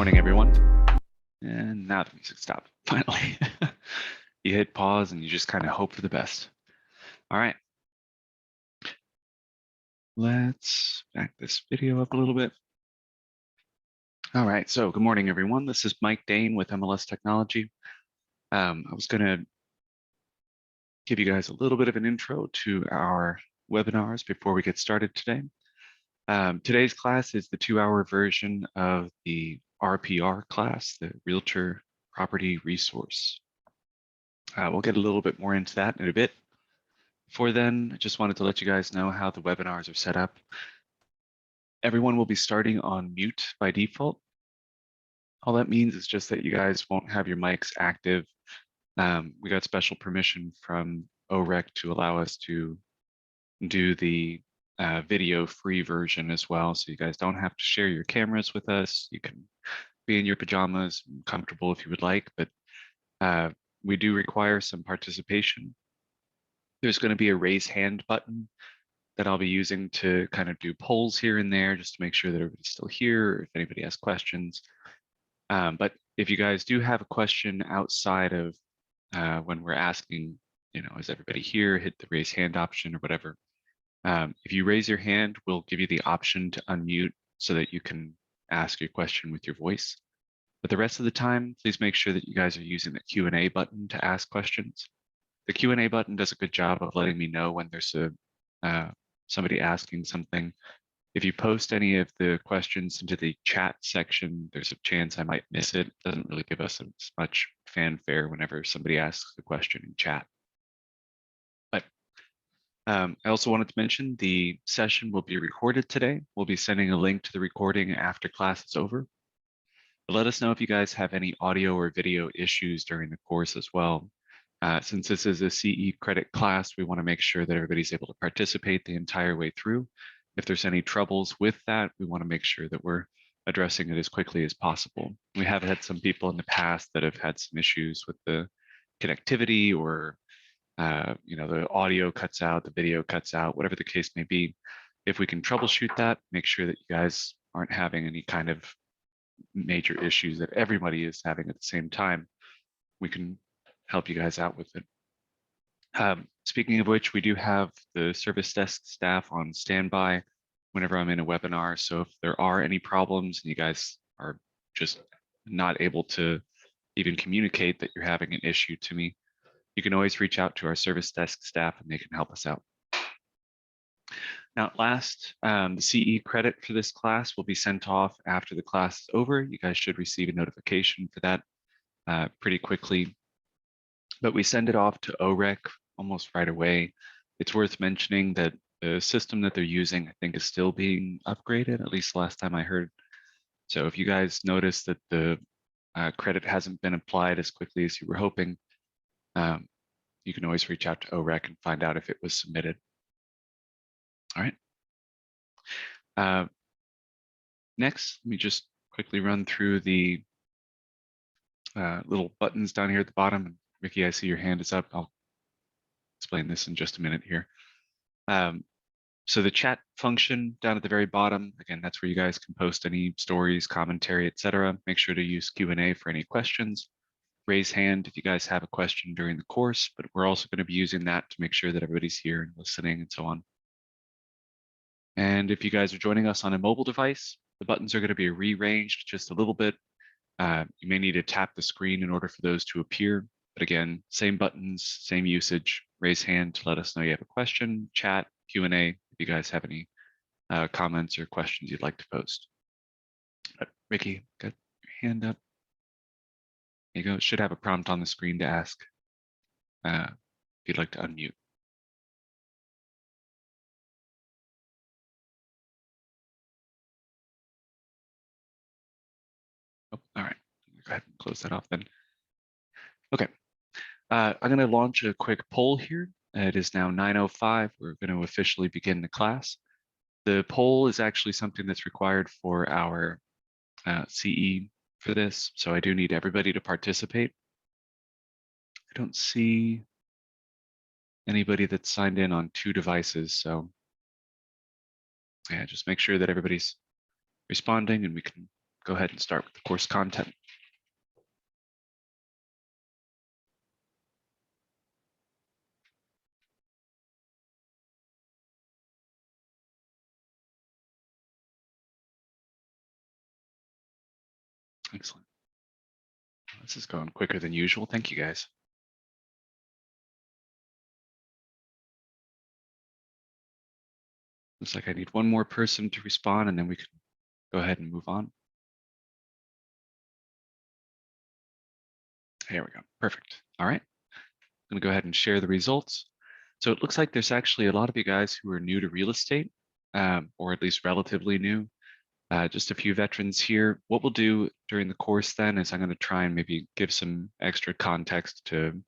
morning, everyone. And now the music stopped, finally. You hit pause and you just kind of hope for the best. All right. Let's back this video up a little bit. All right, so good morning, everyone. This is Mike Dane with MLS Technology. I was going to give you guys a little bit of an intro to our webinars before we get started today. Today's class is the 2-hour version of the RPR class, the Realtor Property Resource. We'll get a little bit more into that in a bit. Before then, I just wanted to let you guys know how the webinars are set up. Everyone will be starting on mute by default. All that means is just that you guys won't have your mics active. We got special permission from OREC to allow us to do the video free version as well. So you guys don't have to share your cameras with us. You can be in your pajamas, comfortable if you would like, but we do require some participation. There's going to be a raise hand button that I'll be using to kind of do polls here and there just to make sure that everybody's still here, or if anybody has questions. But if you guys do have a question outside of when we're asking, is everybody here, hit the raise hand option or whatever. If you raise your hand, we'll give you the option to unmute so that you can ask your question with your voice. But the rest of the time, please make sure that you guys are using the Q&A button to ask questions. The Q&A button does a good job of letting me know when there's somebody asking something. If you post any of the questions into the chat section, there's a chance I might miss it. It doesn't really give us as much fanfare whenever somebody asks a question in chat. But I also wanted to mention the session will be recorded today. We'll be sending a link to the recording after class is over. But let us know if you guys have any audio or video issues during the course as well. Since this is a CE credit class, we want to make sure that everybody's able to participate the entire way through. If there's any troubles with that, we want to make sure that we're addressing it as quickly as possible. We have had some people in the past that have had some issues with the connectivity, or the audio cuts out, the video cuts out, whatever the case may be. If we can troubleshoot that, make sure that you guys aren't having any kind of major issues that everybody is having at the same time, we can help you guys out with it. Speaking of which, we do have the service desk staff on standby whenever I'm in a webinar. So if there are any problems and you guys are just not able to even communicate that you're having an issue to me, you can always reach out to our service desk staff and they can help us out. Now, last, the CE credit for this class will be sent off after the class is over. You guys should receive a notification for that pretty quickly. But we send it off to OREC almost right away. It's worth mentioning that the system that they're using, I think, is still being upgraded, at least last time I heard. So if you guys notice that the credit hasn't been applied as quickly as you were hoping, you can always reach out to OREC and find out if it was submitted. All right. Next, let me just quickly run through the little buttons down here at the bottom. Ricky, I see your hand is up. I'll explain this in just a minute here. So the chat function down at the very bottom, again, that's where you guys can post any stories, commentary, etc. Make sure to use Q&A for any questions. Raise hand if you guys have a question during the course, but we're also going to be using that to make sure that everybody's here and listening and so on. And if you guys are joining us on a mobile device, the buttons are going to be rearranged just a little bit. You may need to tap the screen in order for those to appear. But again, same buttons, same usage. Raise hand to let us know you have a question, chat, Q&A, if you guys have any comments or questions you'd like to post. Ricky, got your hand up. There you go. It should have a prompt on the screen to ask if you'd like to unmute. Oh, all right. Go ahead and close that off then. Okay. I'm going to launch a quick poll here. It is now 9:05. We're going to officially begin the class. The poll is actually something that's required for our CE for this, so I do need everybody to participate. I don't see anybody that's signed in on 2 devices, so yeah, just make sure that everybody's responding and we can go ahead and start with the course content. Excellent. This is going quicker than usual. Thank you, guys. Looks like I need one more person to respond, and then we can go ahead and move on. Here we go. Perfect. All right. I'm going to go ahead and share the results. So it looks like there's actually a lot of you guys who are new to real estate, or at least relatively new. Just a few veterans here. What we'll do during the course then is I'm going to try and maybe give some extra context to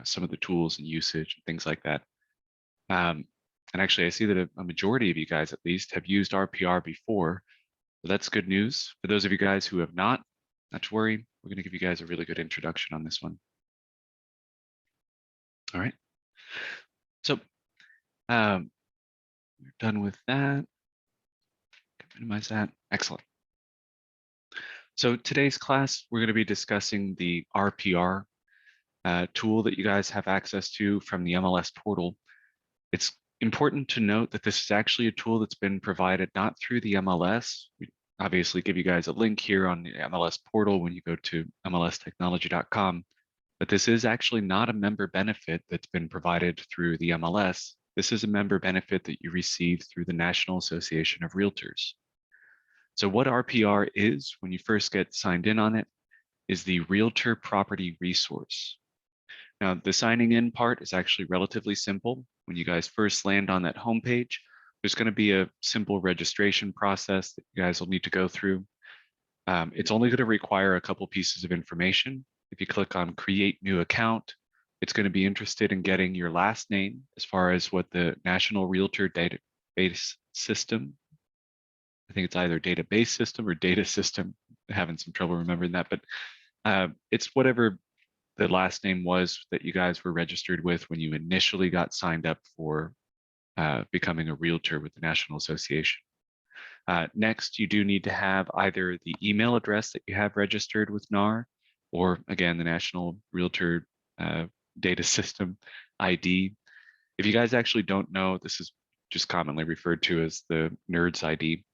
some of the tools and usage and things like that. And actually, I see that a majority of you guys at least have used RPR before. So that's good news. For those of you guys who have not to worry. We're going to give you guys a really good introduction on this one. All right. So we're done with that. Minimize that. Excellent. So today's class, we're going to be discussing the RPR tool that you guys have access to from the MLS portal. It's important to note that this is actually a tool that's been provided not through the MLS. We obviously give you guys a link here on the MLS portal when you go to mlstechnology.com, but this is actually not a member benefit that's been provided through the MLS. This is a member benefit that you receive through the National Association of Realtors. So what RPR is, when you first get signed in on it, is the Realtor Property Resource. Now, the signing in part is actually relatively simple. When you guys first land on that homepage, there's going to be a simple registration process that you guys will need to go through. It's only going to require a couple pieces of information. If you click on Create New Account, it's going to be interested in getting your last name as far as what the National Realtor Database System, I think it's either database system or data system. I'm having some trouble remembering that, but it's whatever the last name was that you guys were registered with when you initially got signed up for becoming a realtor with the National Association. Next, you do need to have either the email address that you have registered with NAR, or again, the National Realtor Data System ID. If you guys actually don't know, this is just commonly referred to as the NERDS ID.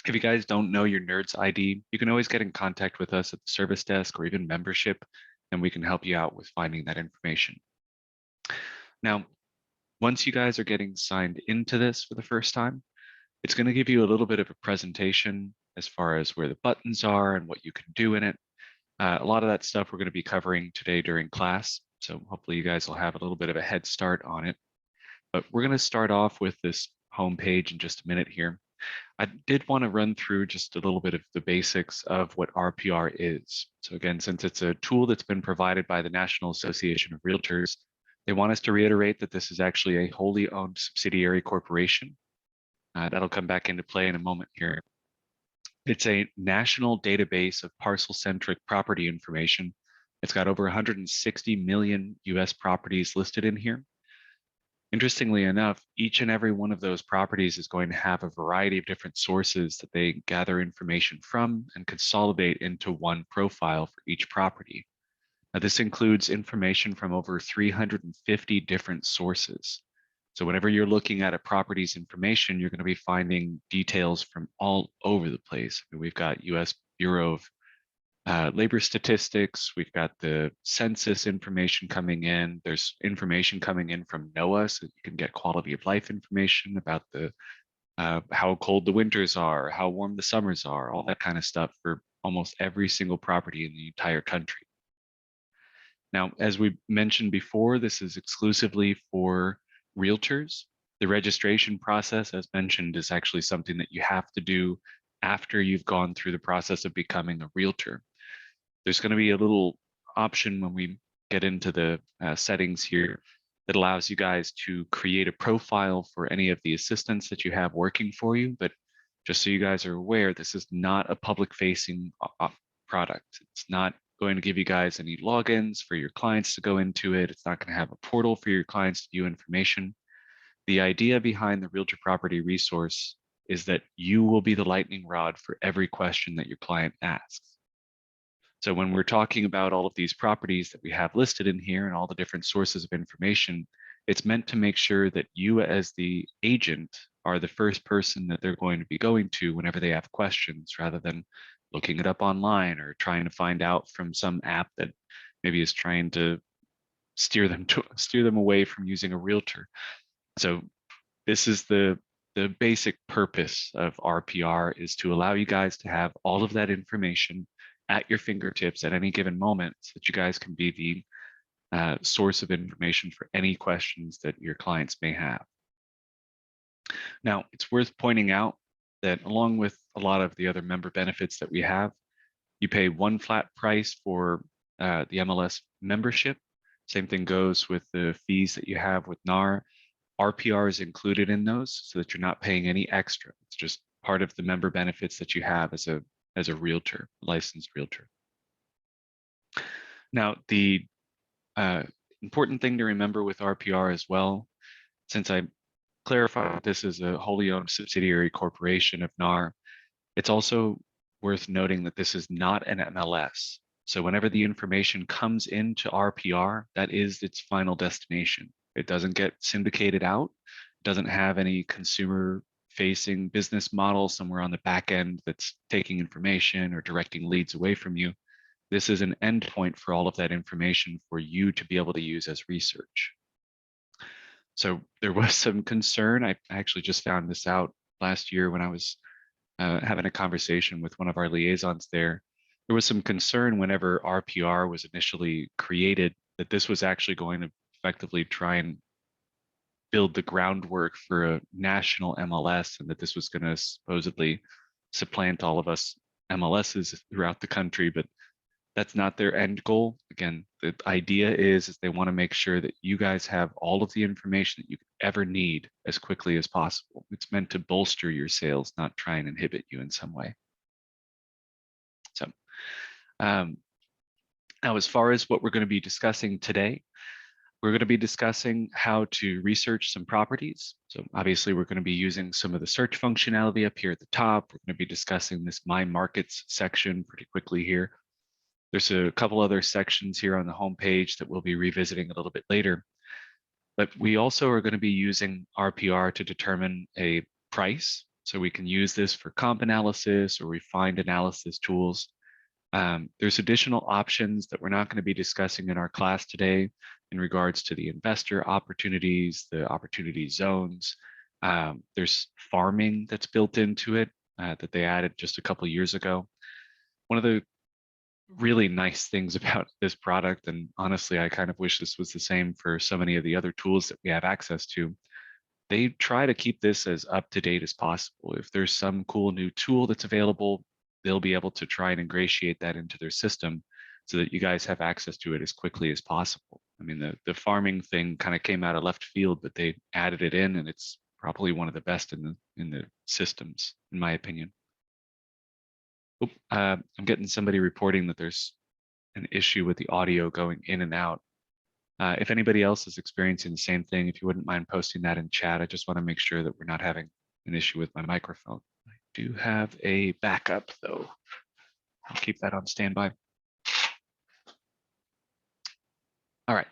If you guys don't know your NERDS ID, you can always get in contact with us at the service desk or even membership, and we can help you out with finding that information. Now, once you guys are getting signed into this for the first time, it's going to give you a little bit of a presentation as far as where the buttons are and what you can do in it. A lot of that stuff we're going to be covering today during class, so hopefully you guys will have a little bit of a head start on it. But we're going to start off with this home page in just a minute here. I did want to run through just a little bit of the basics of what RPR is. So again, since it's a tool that's been provided by the National Association of Realtors, they want us to reiterate that this is actually a wholly owned subsidiary corporation. That'll come back into play in a moment here. It's a national database of parcel-centric property information. It's got over 160 million US properties listed in here. Interestingly enough, each and every one of those properties is going to have a variety of different sources that they gather information from and consolidate into one profile for each property. Now, this includes information from over 350 different sources. So whenever you're looking at a property's information, you're going to be finding details from all over the place. I mean, we've got US Bureau of labor statistics, we've got the census information coming in. There's information coming in from NOAA, so you can get quality of life information about the how cold the winters are, how warm the summers are, all that kind of stuff for almost every single property in the entire country. Now, as we mentioned before, this is exclusively for realtors. The registration process, as mentioned, is actually something that you have to do after you've gone through the process of becoming a realtor. There's going to be a little option when we get into the settings here that allows you guys to create a profile for any of the assistants that you have working for you. But just so you guys are aware, this is not a public-facing product. It's not going to give you guys any logins for your clients to go into it. It's not going to have a portal for your clients to view information. The idea behind the Realtor Property Resource is that you will be the lightning rod for every question that your client asks. So when we're talking about all of these properties that we have listed in here and all the different sources of information, it's meant to make sure that you as the agent are the first person that they're going to be going to whenever they have questions, rather than looking it up online or trying to find out from some app that maybe is trying to steer them away from using a realtor. So this is the basic purpose of RPR, is to allow you guys to have all of that information at your fingertips at any given moment, so that you guys can be the source of information for any questions that your clients may have. Now, it's worth pointing out that along with a lot of the other member benefits that we have, you pay one flat price for the MLS membership. Same thing goes with the fees that you have with NAR. RPR is included in those, so that you're not paying any extra. It's just part of the member benefits that you have as a realtor, licensed realtor. Now, the important thing to remember with RPR as well, since I clarified this is a wholly owned subsidiary corporation of NAR, it's also worth noting that this is not an MLS. So whenever the information comes into RPR, that is its final destination. It doesn't get syndicated out. It doesn't have any consumer-facing business model somewhere on the back end that's taking information or directing leads away from you. This is an endpoint for all of that information for you to be able to use as research. So there was some concern. I actually just found this out last year when I was having a conversation with one of our liaisons there. There was some concern whenever RPR was initially created that this was actually going to effectively try and build the groundwork for a national MLS, and that this was going to supposedly supplant all of us MLSs throughout the country. But that's not their end goal. Again, the idea is they want to make sure that you guys have all of the information that you could ever need as quickly as possible. It's meant to bolster your sales, not try and inhibit you in some way. So now, as far as what we're going to be discussing today, we're going to be discussing how to research some properties. So obviously we're going to be using some of the search functionality up here at the top. We're going to be discussing this My Markets section pretty quickly here. There's a couple other sections here on the homepage that we'll be revisiting a little bit later. But we also are going to be using RPR to determine a price. So we can use this for comp analysis or refined analysis tools. There's additional options that we're not going to be discussing in our class today in regards to the investor opportunities, the opportunity zones. There's farming that's built into it that they added just a couple of years ago. One of the really nice things about this product, and honestly, I kind of wish this was the same for so many of the other tools that we have access to, they try to keep this as up to date as possible. If there's some cool new tool that's available, they'll be able to try and ingratiate that into their system so that you guys have access to it as quickly as possible. I mean, the farming thing kind of came out of left field, but they added it in, and it's probably one of the best in the systems, in my opinion. I'm getting somebody reporting that there's an issue with the audio going in and out. If anybody else is experiencing the same thing, if you wouldn't mind posting that in chat, I just want to make sure that we're not having an issue with my microphone. I do have a backup though. I'll keep that on standby. All right.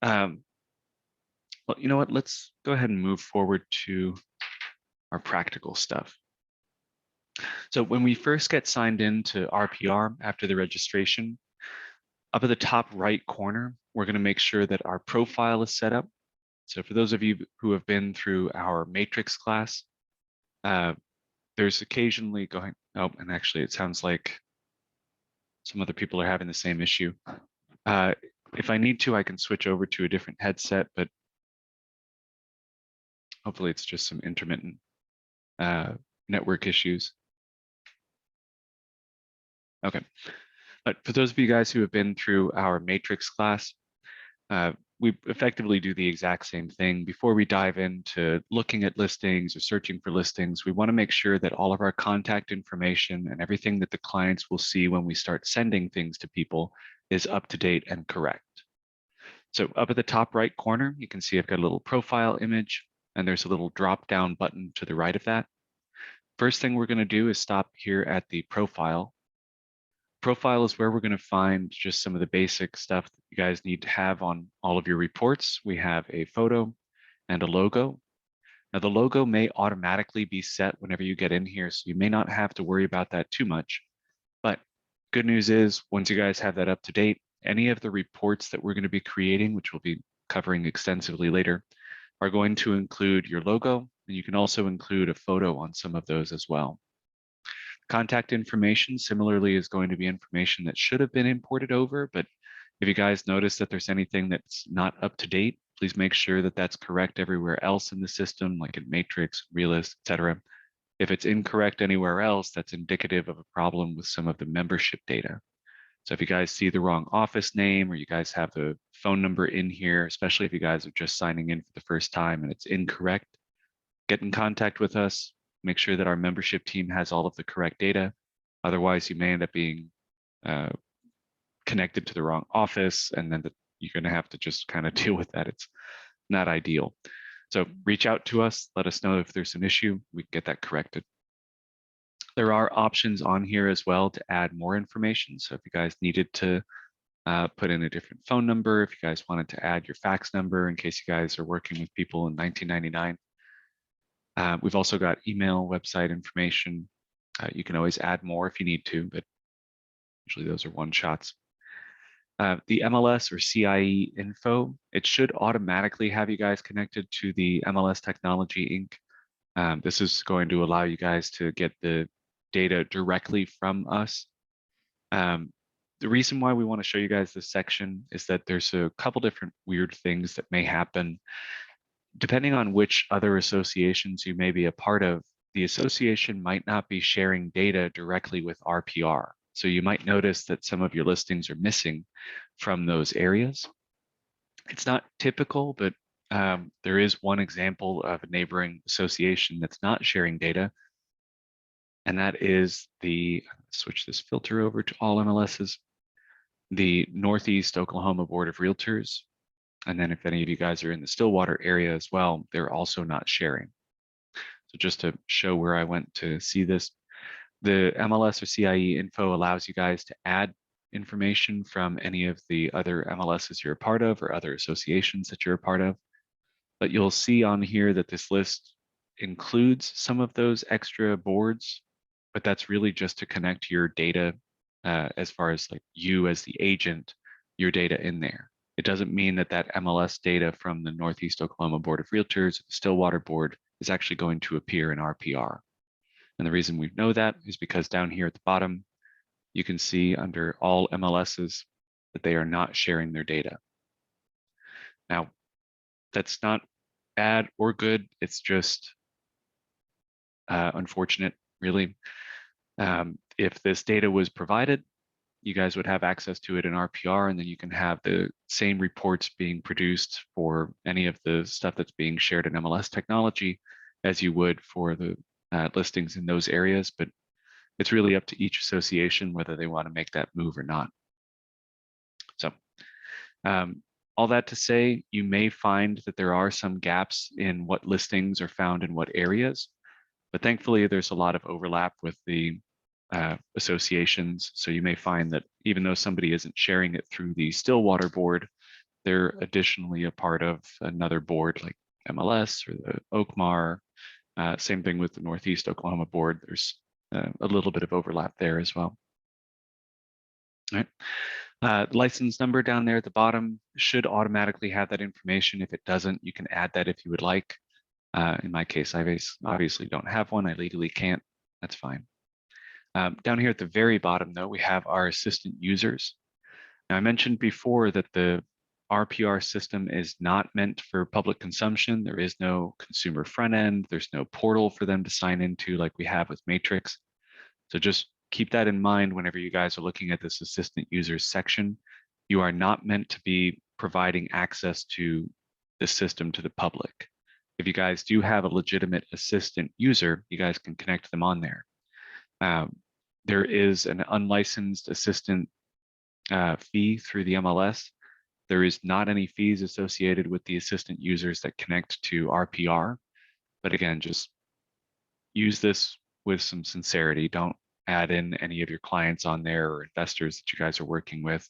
Well, you know what? Let's go ahead and move forward to our practical stuff. So when we first get signed into RPR after the registration, up at the top right corner, we're going to make sure that our profile is set up. So for those of you who have been through our matrix class, there's occasionally going, oh, and actually it sounds like some other people are having the same issue. If I need to, I can switch over to a different headset, but hopefully it's just some intermittent network issues. Okay, but for those of you guys who have been through our matrix class, we effectively do the exact same thing. Before we dive into looking at listings or searching for listings, we want to make sure that all of our contact information and everything that the clients will see when we start sending things to people is up to date and correct. So up at the top right corner, you can see I've got a little profile image, and there's a little drop down button to the right of that. First thing we're going to do is stop here at the profile. Profile is where we're going to find just some of the basic stuff that you guys need to have on all of your reports. We have a photo and a logo. Now the logo may automatically be set whenever you get in here, so you may not have to worry about that too much. But good news is, once you guys have that up to date, any of the reports that we're going to be creating, which we'll be covering extensively later, are going to include your logo, and you can also include a photo on some of those as well. Contact information similarly is going to be information that should have been imported over, but if you guys notice that there's anything that's not up to date, please make sure that that's correct everywhere else in the system, like in Matrix, Realist, etc. If it's incorrect anywhere else, that's indicative of a problem with some of the membership data. So if you guys see the wrong office name or you guys have the phone number in here, especially if you guys are just signing in for the first time and it's incorrect, get in contact with us. Make sure that our membership team has all of the correct data. Otherwise, you may end up being connected to the wrong office, and then you're going to have to just kind of deal with that. It's not ideal. So reach out to us. Let us know if there's an issue. We can get that corrected. There are options on here as well to add more information. So if you guys needed to put in a different phone number, if you guys wanted to add your fax number in case you guys are working with people in 1999, we've also got email, website information. You can always add more if you need to, but usually those are one shots. The MLS or CIE info, it should automatically have you guys connected to the MLS Technology Inc. This is going to allow you guys to get the data directly from us. The reason why we want to show you guys this section is that there's a couple different weird things that may happen. Depending on which other associations you may be a part of, the association might not be sharing data directly with RPR. So you might notice that some of your listings are missing from those areas. It's not typical, but there is one example of a neighboring association that's not sharing data. And that is switch this filter over to all MLSs, the Northeast Oklahoma Board of Realtors. And then if any of you guys are in the Stillwater area as well, they're also not sharing. So just to show where I went to see this, the MLS or CIE info allows you guys to add information from any of the other MLSs you're a part of or other associations that you're a part of. But you'll see on here that this list includes some of those extra boards, but that's really just to connect your data as far as like you as the agent, your data in there. It doesn't mean that that MLS data from the Northeast Oklahoma Board of Realtors, the Stillwater Board, is actually going to appear in RPR. And the reason we know that is because down here at the bottom, you can see under all MLSs that they are not sharing their data. Now, that's not bad or good. It's just unfortunate, really. If this data was provided, you guys would have access to it in RPR, and then you can have the same reports being produced for any of the stuff that's being shared in MLS technology as you would for the listings in those areas. But it's really up to each association whether they want to make that move or not. So all that to say, you may find that there are some gaps in what listings are found in what areas, but thankfully there's a lot of overlap with the associations. So you may find that even though somebody isn't sharing it through the Stillwater board, they're additionally a part of another board like MLS or the Oakmar. Same thing with the Northeast Oklahoma board. There's a little bit of overlap there as well. All right. License number down there at the bottom should automatically have that information. If it doesn't, you can add that if you would like. In my case, I obviously don't have one. I legally can't. That's fine. Down here at the very bottom, though, we have our assistant users. Now, I mentioned before that the RPR system is not meant for public consumption. There is no consumer front end. There's no portal for them to sign into like we have with Matrix. So just keep that in mind whenever you guys are looking at this assistant users section. You are not meant to be providing access to the system to the public. If you guys do have a legitimate assistant user, you guys can connect them on there. There is an unlicensed assistant fee through the MLS. There is not any fees associated with the assistant users that connect to RPR. But again, just use this with some sincerity. Don't add in any of your clients on there or investors that you guys are working with.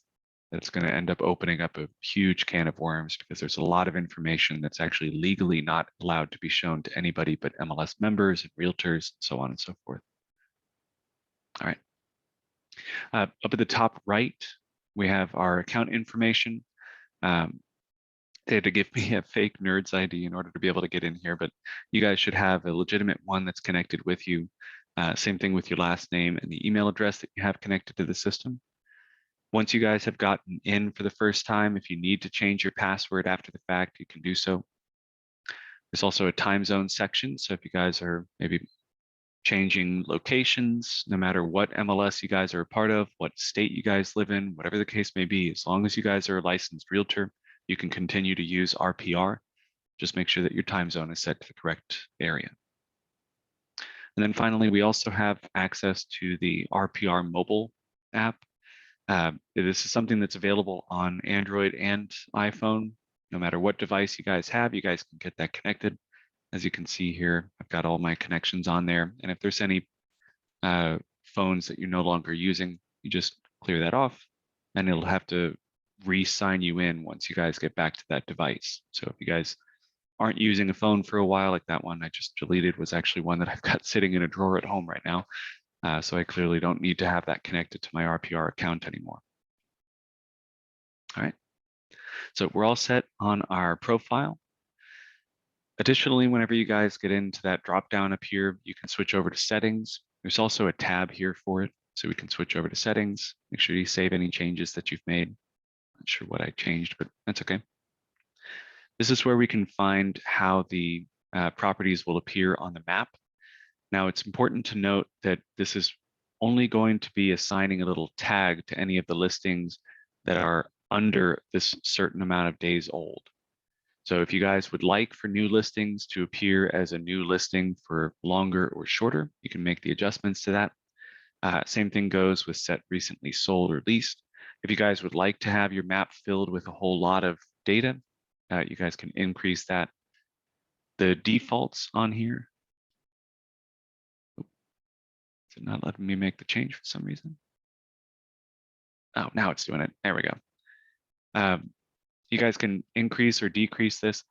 That's going to end up opening up a huge can of worms because there's a lot of information that's actually legally not allowed to be shown to anybody but MLS members and realtors, and so on and so forth. All right. Up at the top right, we have our account information. They had to give me a fake Nerds ID in order to be able to get in here, but you guys should have a legitimate one that's connected with you. Same thing with your last name and the email address that you have connected to the system. Once you guys have gotten in for the first time, if you need to change your password after the fact, you can do so. There's also a time zone section. So if you guys are maybe changing locations, no matter what MLS you guys are a part of, what state you guys live in, whatever the case may be, as long as you guys are a licensed realtor, you can continue to use RPR. Just make sure that your time zone is set to the correct area. And then finally, we also have access to the RPR mobile app. This is something that's available on Android and iPhone. No matter what device you guys have, you guys can get that connected. As you can see here, I've got all my connections on there. And if there's any phones that you're no longer using, you just clear that off and it'll have to re-sign you in once you guys get back to that device. So if you guys aren't using a phone for a while, like that one I just deleted was actually one that I've got sitting in a drawer at home right now. So I clearly don't need to have that connected to my RPR account anymore. All right, so we're all set on our profile. Additionally, whenever you guys get into that drop down up here, you can switch over to settings. There's also a tab here for it. So we can switch over to settings. Make sure you save any changes that you've made. Not sure what I changed, but that's okay. This is where we can find how the properties will appear on the map. Now, it's important to note that this is only going to be assigning a little tag to any of the listings that are under this certain amount of days old. So if you guys would like for new listings to appear as a new listing for longer or shorter, you can make the adjustments to that. Same thing goes with set recently sold or leased. If you guys would like to have your map filled with a whole lot of data, you guys can increase that. The defaults on here, is it not letting me make the change for some reason? Oh, now it's doing it. There we go. You guys can increase or decrease this.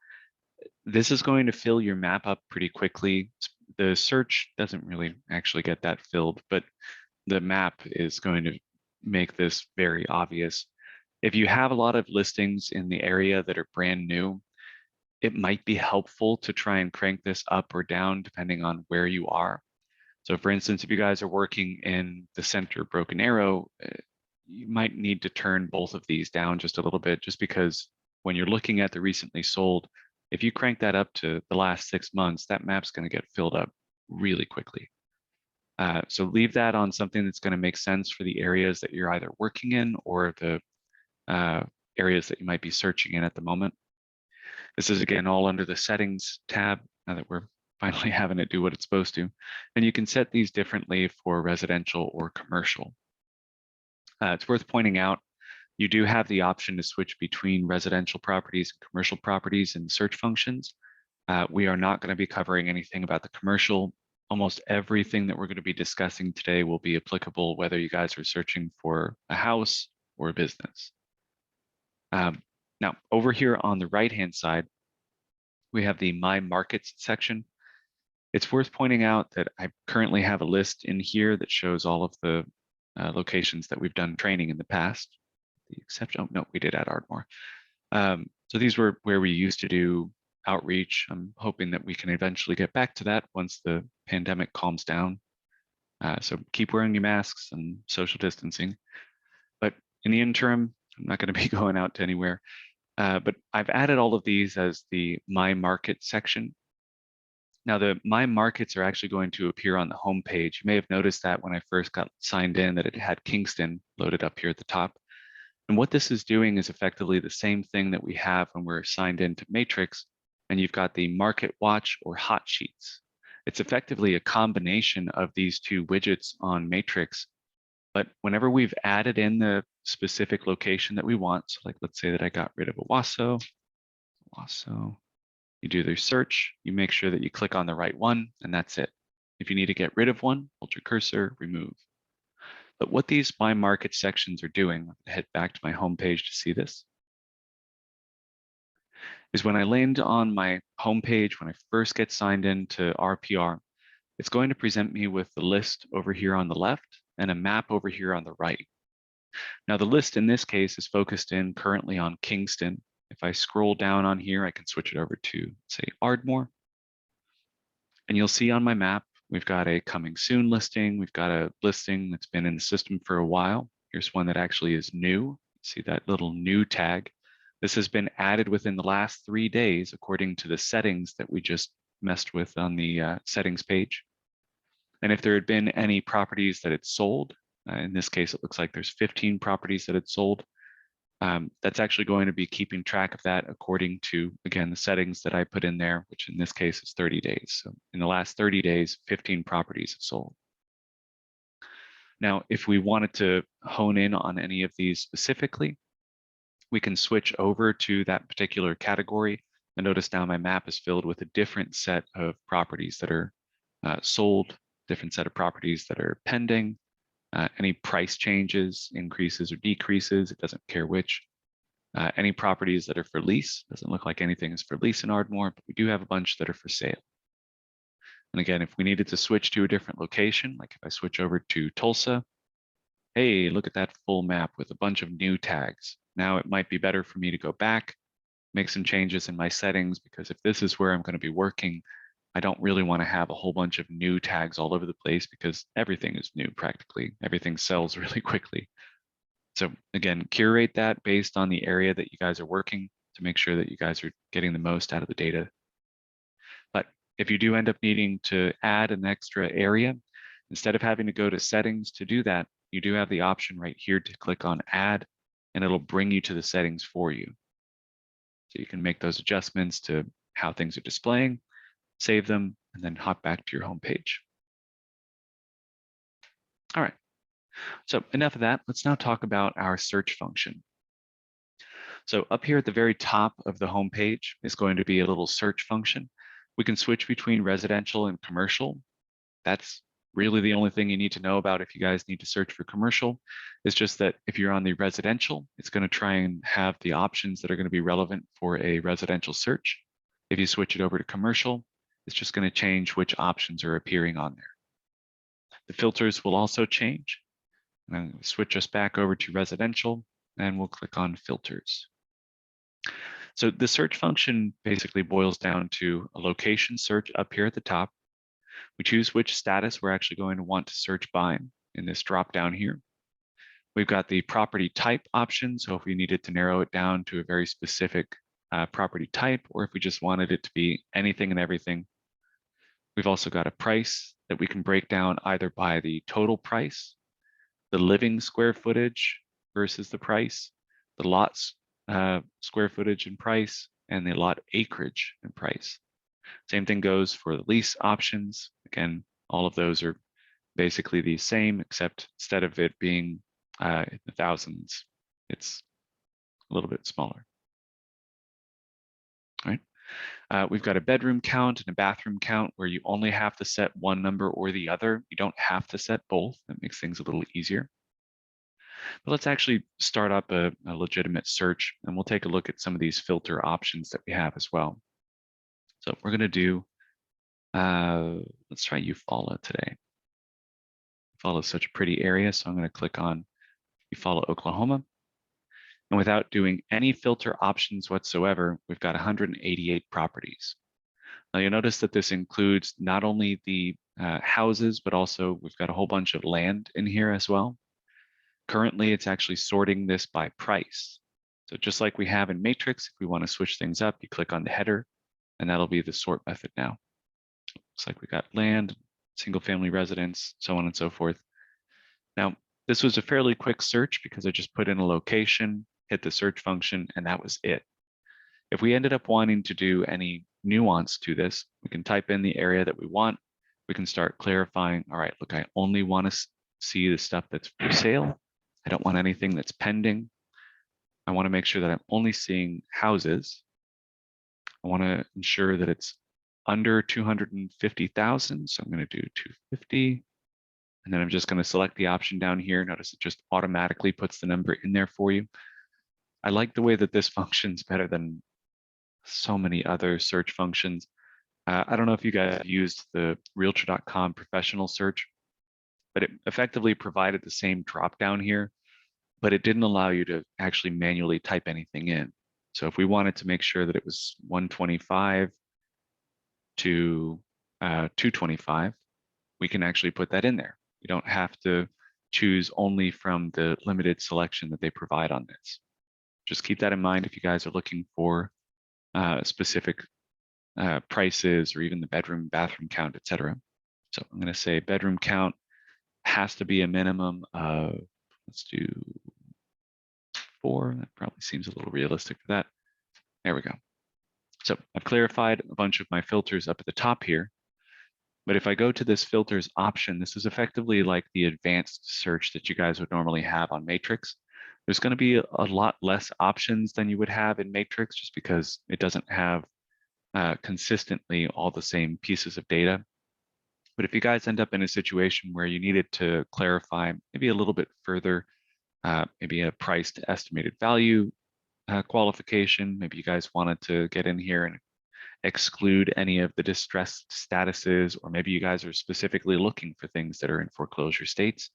This is going to fill your map up pretty quickly. The search doesn't really actually get that filled, but the map is going to make this very obvious. If you have a lot of listings in the area that are brand new, it might be helpful to try and crank this up or down depending on where you are. So for instance, if you guys are working in the center Broken Arrow, you might need to turn both of these down just a little bit, just because when you're looking at the recently sold, if you crank that up to the last 6 months, that map's going to get filled up really quickly. So leave that on something that's going to make sense for the areas that you're either working in or the areas that you might be searching in at the moment. This is again all under the settings tab, now that we're finally having it do what it's supposed to. And you can set these differently for residential or commercial. It's worth pointing out, you do have the option to switch between residential properties and commercial properties in search functions. We are not going to be covering anything about the commercial. Almost everything that we're going to be discussing today will be applicable whether you guys are searching for a house or a business. Now, over here on the right-hand side, we have the My Markets section. It's worth pointing out that I currently have a list in here that shows all of the locations that we've done training in the past. The exception, oh no, we did add Ardmore. So these were where we used to do outreach. I'm hoping that we can eventually get back to that once the pandemic calms down. So keep wearing your masks and social distancing. But in the interim, I'm not going to be going out to anywhere. But I've added all of these as the My Market section. Now, the My Markets are actually going to appear on the home page. You may have noticed that when I first got signed in that it had Kingston loaded up here at the top. And what this is doing is effectively the same thing that we have when we're signed into Matrix, and you've got the Market Watch or Hot Sheets. It's effectively a combination of these two widgets on Matrix. But whenever we've added in the specific location that we want, so like let's say that I got rid of Owasso, you do the search, you make sure that you click on the right one, and that's it. If you need to get rid of one, hold your cursor, remove. But what these My Market sections are doing, I'll head back to my home page to see this, is when I land on my home page, when I first get signed into RPR, it's going to present me with the list over here on the left and a map over here on the right. Now the list in this case is focused in currently on Kingston. If I scroll down on here, I can switch it over to, say, Ardmore. And you'll see on my map, we've got a coming soon listing. We've got a listing that's been in the system for a while. Here's one that actually is new. See that little new tag. This has been added within the last 3 days, according to the settings that we just messed with on the settings page. And if there had been any properties that it sold, in this case, it looks like there's 15 properties that it sold. That's actually going to be keeping track of that according to, again, the settings that I put in there, which in this case is 30 days. So in the last 30 days, 15 properties have sold. Now, if we wanted to hone in on any of these specifically, we can switch over to that particular category. And notice now my map is filled with a different set of properties that are sold, different set of properties that are pending, any price changes, increases or decreases, it doesn't care which. Any properties that are for lease, doesn't look like anything is for lease in Ardmore, but we do have a bunch that are for sale. And again, if we needed to switch to a different location, like if I switch over to Tulsa, hey, look at that full map with a bunch of new tags. Now it might be better for me to go back, make some changes in my settings, because if this is where I'm going to be working, I don't really want to have a whole bunch of new tags all over the place because everything is new practically. Everything sells really quickly. So again, curate that based on the area that you guys are working to make sure that you guys are getting the most out of the data. But if you do end up needing to add an extra area, instead of having to go to settings to do that, you do have the option right here to click on add, and it'll bring you to the settings for you. So you can make those adjustments to how things are displaying, save them, and then hop back to your home page. All right, so enough of that. Let's now talk about our search function. So up here at the very top of the home page is going to be a little search function. We can switch between residential and commercial. That's really the only thing you need to know about if you guys need to search for commercial. It's just that if you're on the residential, it's going to try and have the options that are going to be relevant for a residential search. If you switch it over to commercial, it's just going to change which options are appearing on there. The filters will also change. And then switch us back over to residential, and we'll click on filters. So the search function basically boils down to a location search up here at the top. We choose which status we're actually going to want to search by in this drop down here. We've got the property type option. So if we needed to narrow it down to a very specific property type, or if we just wanted it to be anything and everything. We've also got a price that we can break down either by the total price, the living square footage versus the price, the lot's square footage and price, and the lot acreage and price. Same thing goes for the lease options. Again, all of those are basically the same, except instead of it being in the thousands, it's a little bit smaller. All right. We've got a bedroom count and a bathroom count where you only have to set one number or the other. You don't have to set both. That makes things a little easier. But let's actually start up a legitimate search, and we'll take a look at some of these filter options that we have as well. So we're going to do, let's try Eufaula today. Eufaula is such a pretty area, so I'm going to click on Eufaula, Oklahoma. And without doing any filter options whatsoever, we've got 188 properties. Now you'll notice that this includes not only the houses, but also we've got a whole bunch of land in here as well. Currently, it's actually sorting this by price. So just like we have in Matrix, if we want to switch things up, you click on the header, and that'll be the sort method now. Looks like we got land, single family residence, so on and so forth. Now, this was a fairly quick search because I just put in a location, hit the search function, and that was it. If we ended up wanting to do any nuance to this, we can type in the area that we want. We can start clarifying, all right, look, I only want to see the stuff that's for sale. I don't want anything that's pending. I want to make sure that I'm only seeing houses. I want to ensure that it's under 250,000. So I'm going to do 250. And then I'm just going to select the option down here. Notice it just automatically puts the number in there for you. I like the way that this functions better than so many other search functions. I don't know if you guys have used the Realtor.com professional search, but it effectively provided the same drop down here, but it didn't allow you to actually manually type anything in. So if we wanted to make sure that it was 125 to 225, we can actually put that in there. You don't have to choose only from the limited selection that they provide on this. Just keep that in mind if you guys are looking for specific prices or even the bedroom, bathroom count, etc. So I'm going to say bedroom count has to be a minimum of, let's do 4. That probably seems a little realistic for that. There we go. So I've clarified a bunch of my filters up at the top here. But if I go to this filters option, this is effectively like the advanced search that you guys would normally have on Matrix. There's going to be a lot less options than you would have in Matrix just because it doesn't have consistently all the same pieces of data. But if you guys end up in a situation where you needed to clarify maybe a little bit further, maybe a price to estimated value qualification, maybe you guys wanted to get in here and exclude any of the distressed statuses, or maybe you guys are specifically looking for things that are in foreclosure states.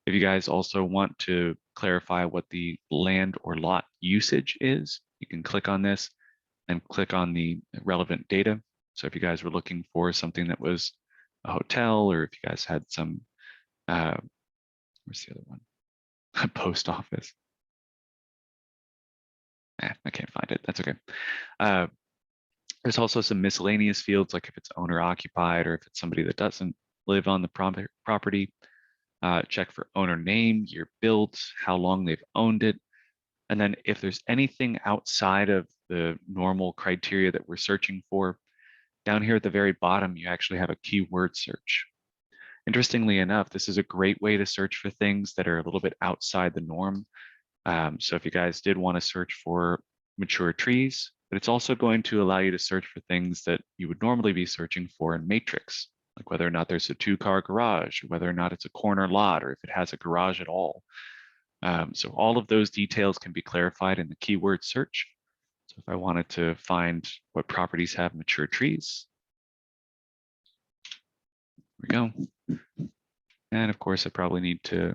If you guys also want to clarify what the land or lot usage is, you can click on this and click on the relevant data. So if you guys were looking for something that was a hotel, or if you guys had some, where's the other one? A post office. I can't find it. That's okay. There's also some miscellaneous fields, like if it's owner occupied or if it's somebody that doesn't live on the property. Check for owner name, year built, how long they've owned it. And then if there's anything outside of the normal criteria that we're searching for, down here at the very bottom, you actually have a keyword search. Interestingly enough, this is a great way to search for things that are a little bit outside the norm. So if you guys did want to search for mature trees, but it's also going to allow you to search for things that you would normally be searching for in Matrix, like whether or not there's a 2-car garage, or whether or not it's a corner lot, or if it has a garage at all. So all of those details can be clarified in the keyword search. So if I wanted to find what properties have mature trees, there we go. And of course, I probably need to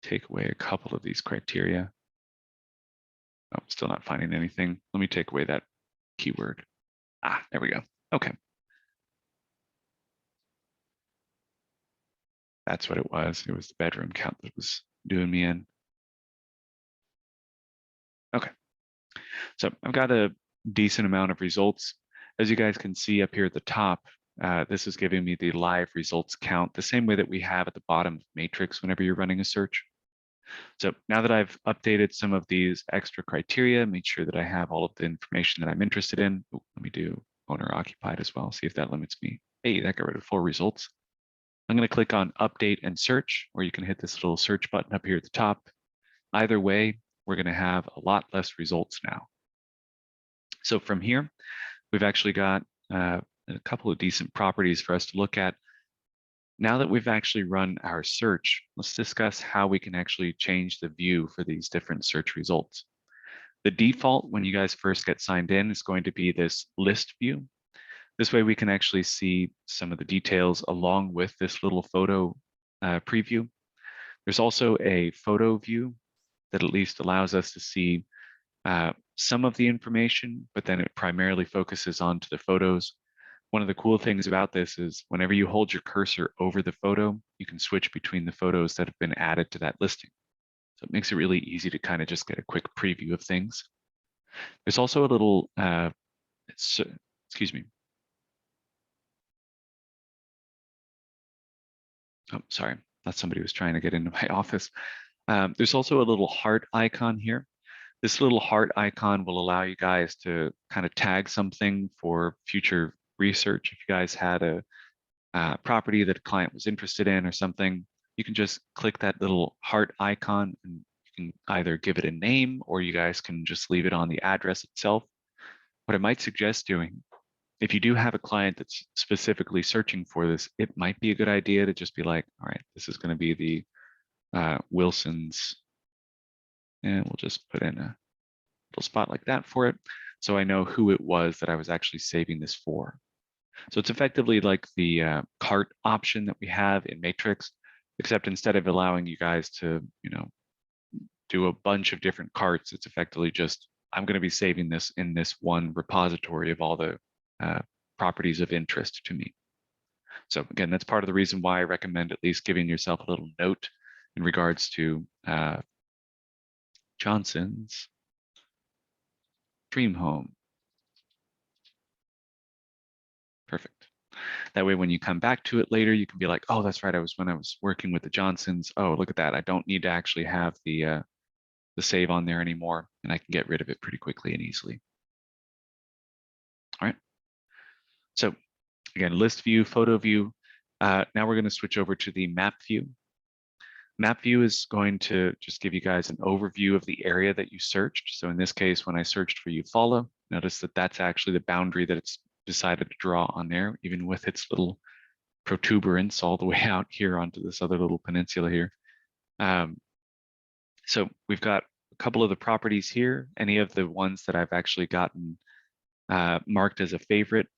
take away a couple of these criteria. Oh, still not finding anything. Let me take away that keyword. There we go. Okay. That's what it was. It was the bedroom count that was doing me in. Okay. So I've got a decent amount of results. As you guys can see up here at the top, this is giving me the live results count, the same way that we have at the bottom of Matrix whenever you're running a search. So now that I've updated some of these extra criteria, make sure that I have all of the information that I'm interested in. Ooh, let me do owner occupied as well, see if that limits me. Hey, that got rid of 4 results. I'm going to click on update and search, or you can hit this little search button up here at the top. Either way, we're going to have a lot less results now. So from here, we've actually got a couple of decent properties for us to look at. Now that we've actually run our search, let's discuss how we can actually change the view for these different search results. The default when you guys first get signed in is going to be this list view. This way we can actually see some of the details along with this little photo preview. There's also a photo view that at least allows us to see some of the information, but then it primarily focuses onto the photos. One of the cool things about this is whenever you hold your cursor over the photo, you can switch between the photos that have been added to that listing. So it makes it really easy to kind of just get a quick preview of things. There's also a little, excuse me. Oh, sorry, thought somebody was trying to get into my office. There's also a little heart icon here. This little heart icon will allow you guys to kind of tag something for future research. If you guys had a property that a client was interested in or something, you can just click that little heart icon and you can either give it a name or you guys can just leave it on the address itself. What I might suggest doing if you do have a client that's specifically searching for this, it might be a good idea to just be like, all right, this is going to be the Wilson's, and we'll just put in a little spot like that for it. So I know who it was that I was actually saving this for. So it's effectively like the cart option that we have in Matrix, except instead of allowing you guys to, do a bunch of different carts, it's effectively just, I'm going to be saving this in this one repository of all the properties of interest to me. So again, that's part of the reason why I recommend at least giving yourself a little note in regards to Johnson's Dream Home. Perfect. That way, when you come back to it later, you can be like, oh, that's right. When I was working with the Johnsons. Oh, look at that. I don't need to actually have the save on there anymore, and I can get rid of it pretty quickly and easily. All right. So again, list view, photo view. Now we're going to switch over to the map view. Map view is going to just give you guys an overview of the area that you searched. So in this case, when I searched for Eufaula, notice that that's actually the boundary that it's decided to draw on there, even with its little protuberance all the way out here onto this other little peninsula here. So we've got a couple of the properties here. Any of the ones that I've actually gotten marked as a favorite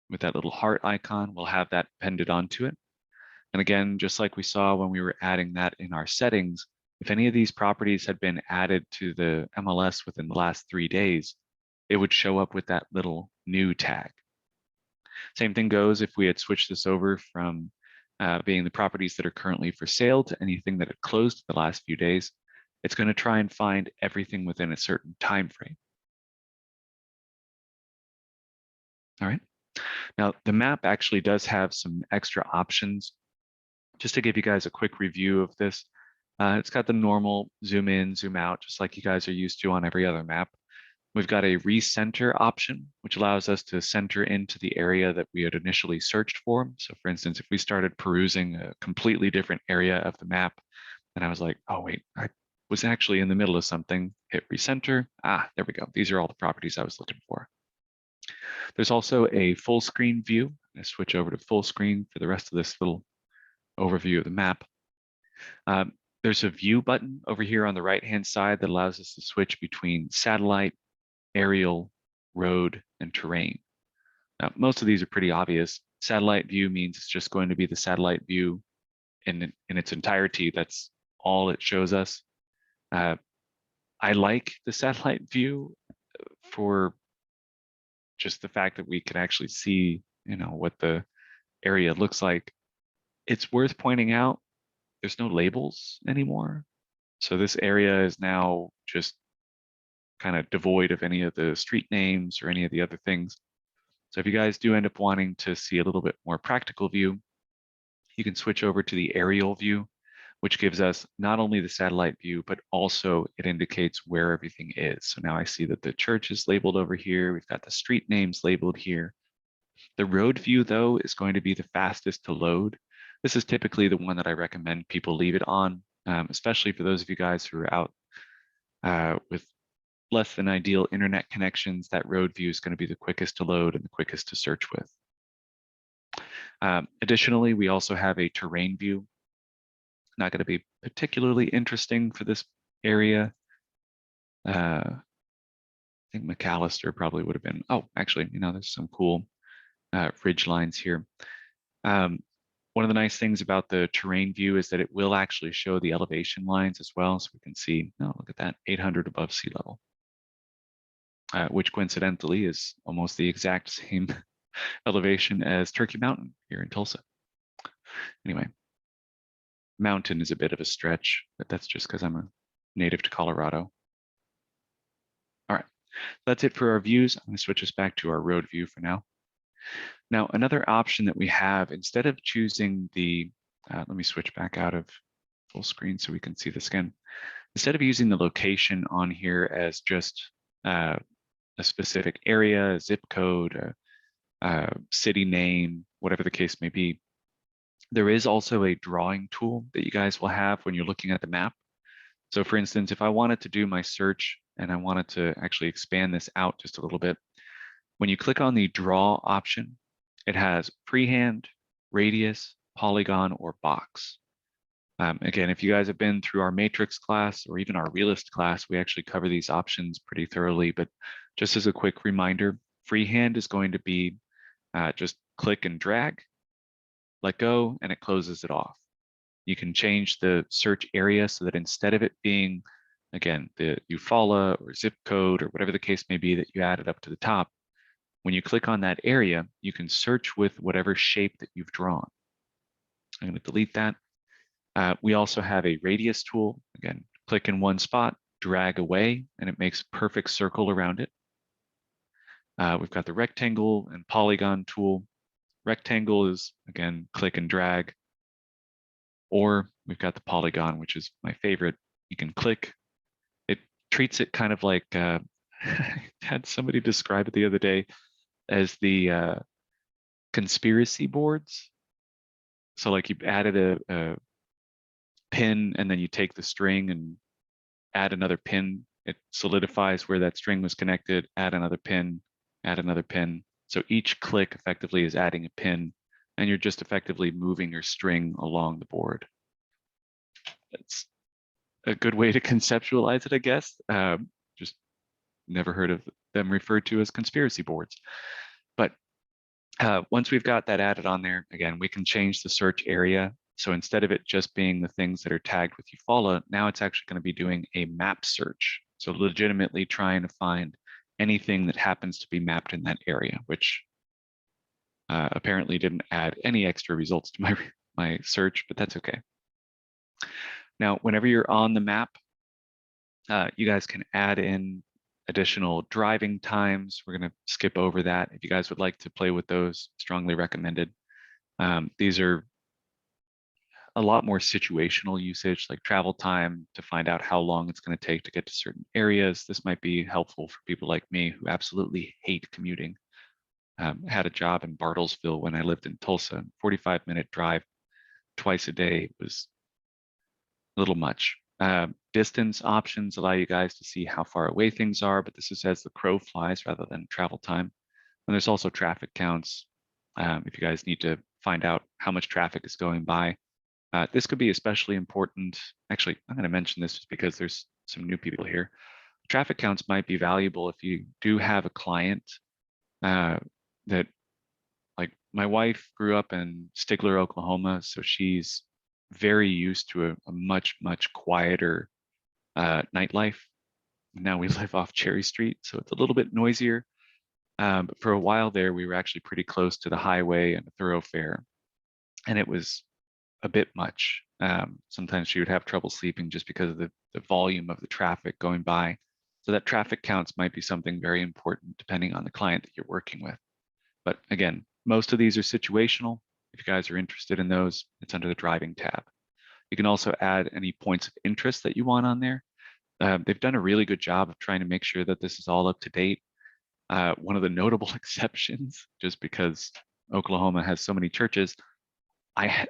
with that little heart icon, we'll have that appended onto it. And again, just like we saw when we were adding that in our settings, if any of these properties had been added to the MLS within the last 3 days, it would show up with that little new tag. Same thing goes if we had switched this over from being the properties that are currently for sale to anything that had closed the last few days. It's going to try and find everything within a certain time frame. All right. Now, the map actually does have some extra options. Just to give you guys a quick review of this, it's got the normal zoom in, zoom out, just like you guys are used to on every other map. We've got a recenter option, which allows us to center into the area that we had initially searched for. So for instance, if we started perusing a completely different area of the map, and I was like, oh wait, I was actually in the middle of something, hit recenter. Ah, there we go. These are all the properties I was looking for. There's also a full screen view. I'm going to switch over to full screen for the rest of this little overview of the map. There's a view button over here on the right-hand side that allows us to switch between satellite, aerial, road, and terrain. Now, most of these are pretty obvious. Satellite view means it's just going to be the satellite view in its entirety. That's all it shows us. I like the satellite view for just the fact that we can actually see, what the area looks like. It's worth pointing out, there's no labels anymore. So this area is now just kind of devoid of any of the street names or any of the other things. So if you guys do end up wanting to see a little bit more practical view, you can switch over to the aerial view, which gives us not only the satellite view, but also it indicates where everything is. So now I see that the church is labeled over here. We've got the street names labeled here. The road view, though, is going to be the fastest to load. This is typically the one that I recommend people leave it on, especially for those of you guys who are out with less than ideal internet connections. That road view is going to be the quickest to load and the quickest to search with. Additionally, we also have a terrain view. Not going to be particularly interesting for this area. I think McAllister probably would have been, oh, actually, there's some cool ridge lines here. One of the nice things about the terrain view is that it will actually show the elevation lines as well. So we can see, oh, look at that, 800 above sea level, which coincidentally is almost the exact same elevation as Turkey Mountain here in Tulsa. Anyway, mountain is a bit of a stretch, but that's just because I'm a native to Colorado. All right, that's it for our views. I'm going to switch us back to our road view for now. Now, another option that we have, instead of choosing the, let me switch back out of full screen so we can see this again. Instead of using the location on here as just a specific area, a zip code, a city name, whatever the case may be, there is also a drawing tool that you guys will have when you're looking at the map. So for instance, if I wanted to do my search and I wanted to actually expand this out just a little bit, When you click on the draw option, it has freehand, radius, polygon, or box. Again, if you guys have been through our matrix class or even our realist class, we actually cover these options pretty thoroughly. But just as a quick reminder, freehand is going to be just click and drag, let go, and it closes it off. You can change the search area so that instead of it being, again, the Eufaula or zip code or whatever the case may be that you added up to the top, when you click on that area, you can search with whatever shape that you've drawn. I'm going to delete that. We also have a radius tool. Again, click in one spot, drag away, and it makes a perfect circle around it. We've got the rectangle and polygon tool. Rectangle is, again, click and drag. Or we've got the polygon, which is my favorite. You can click. It treats it kind of like, I had somebody describe it the other day as the conspiracy boards. So like you added a pin and then you take the string and add another pin. It solidifies where that string was connected, add another pin, add another pin. So each click effectively is adding a pin, and you're just effectively moving your string along the board. It's a good way to conceptualize it, I guess. Just never heard of them referred to as conspiracy boards. But once we've got that added on there, again, we can change the search area. So instead of it just being the things that are tagged with Eufaula, now it's actually going to be doing a map search. So legitimately trying to find anything that happens to be mapped in that area, which apparently didn't add any extra results to my search, but that's okay. Now, whenever you're on the map, you guys can add in additional driving times. We're going to skip over that. If you guys would like to play with those, strongly recommended. These are a lot more situational usage, like travel time to find out how long it's going to take to get to certain areas. This might be helpful for people like me who absolutely hate commuting. Had a job in Bartlesville when I lived in Tulsa. 45-minute drive twice a day was a little much. Distance options allow you guys to see how far away things are, but this is as the crow flies rather than travel time. And there's also traffic counts if you guys need to find out how much traffic is going by. This could be especially important. Actually, I'm going to mention this just because there's some new people here. Traffic counts might be valuable if you do have a client that, like my wife grew up in Stigler, Oklahoma, so she's very used to a much, much quieter nightlife. Now we live off Cherry Street, so it's a little bit noisier. But for a while there, we were actually pretty close to the highway and the thoroughfare, and it was a bit much. Sometimes she would have trouble sleeping just because of the volume of the traffic going by. So that traffic counts might be something very important depending on the client that you're working with. But again, most of these are situational. If you guys are interested in those, it's under the driving tab. You can also add any points of interest that you want on there. They've done a really good job of trying to make sure that this is all up to date. One of the notable exceptions, just because Oklahoma has so many churches, I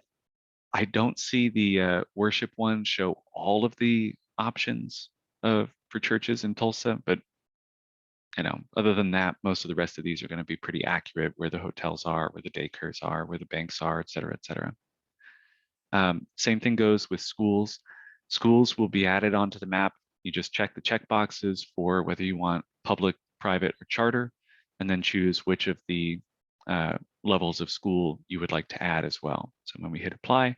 don't see the worship one show all of the options for churches in Tulsa, but other than that, most of the rest of these are going to be pretty accurate, where the hotels are, where the daycares are, where the banks are, et cetera, et cetera. Same thing goes with schools. Schools will be added onto the map. You just check the check boxes for whether you want public, private, or charter, and then choose which of the levels of school you would like to add as well. So when we hit apply,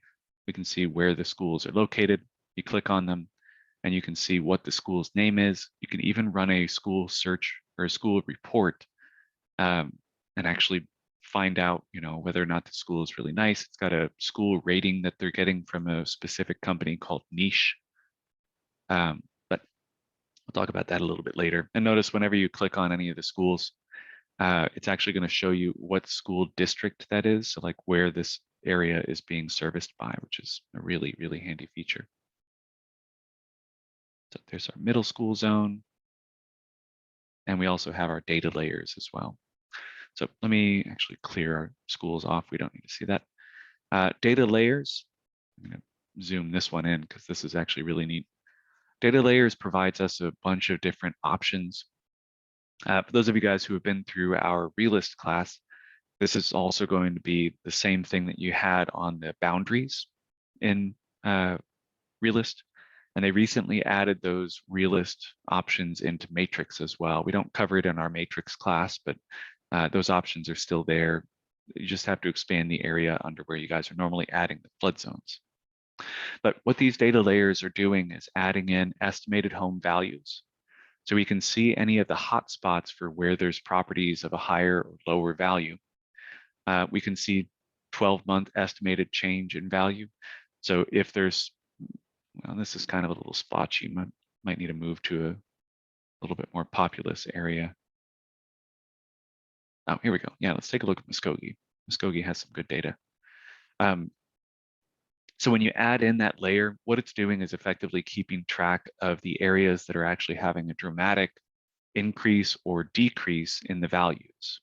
we can see where the schools are located. You click on them and you can see what the school's name is. You can even run a school search or a school report and actually find out, whether or not the school is really nice. It's got a school rating that they're getting from a specific company called Niche. But we'll talk about that a little bit later. And notice whenever you click on any of the schools, it's actually going to show you what school district that is. So like where this area is being serviced by, which is a really, really handy feature. So there's our middle school zone. And we also have our data layers as well. So let me actually clear our schools off. We don't need to see that. Data layers, I'm going to zoom this one in because this is actually really neat. Data layers provides us a bunch of different options For those of you guys who have been through our realist class, this is also going to be the same thing that you had on the boundaries in realist. And they recently added those realist options into matrix as well. We don't cover it in our matrix class, but those options are still there. You just have to expand the area under where you guys are normally adding the flood zones. But what these data layers are doing is adding in estimated home values. So we can see any of the hot spots for where there's properties of a higher or lower value. We can see 12-month estimated change in value. So if there's, well, this is kind of a little splotchy, might need to move to a little bit more populous area. Oh, here we go. Yeah, let's take a look at Muskogee. Muskogee has some good data. So when you add in that layer, what it's doing is effectively keeping track of the areas that are actually having a dramatic increase or decrease in the values.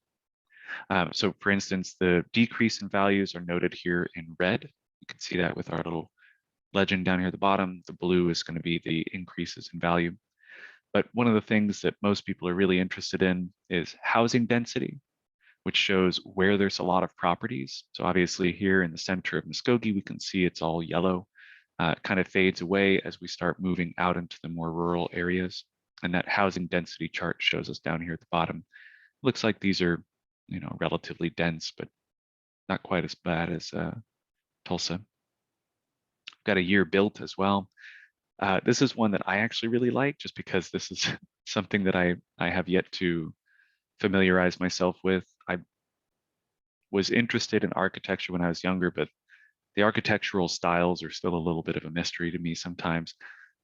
So for instance, the decrease in values are noted here in red. You can see that with our little legend down here at the bottom. The blue is going to be the increases in value. But one of the things that most people are really interested in is housing density, which shows where there's a lot of properties. So obviously here in the center of Muskogee, we can see it's all yellow. It kind of fades away as we start moving out into the more rural areas. And that housing density chart shows us down here at the bottom. Looks like these are, relatively dense, but not quite as bad as Tulsa. Got a year built as well. This is one that I actually really like just because this is something that I have yet to familiarize myself with. I was interested in architecture when I was younger, but the architectural styles are still a little bit of a mystery to me sometimes.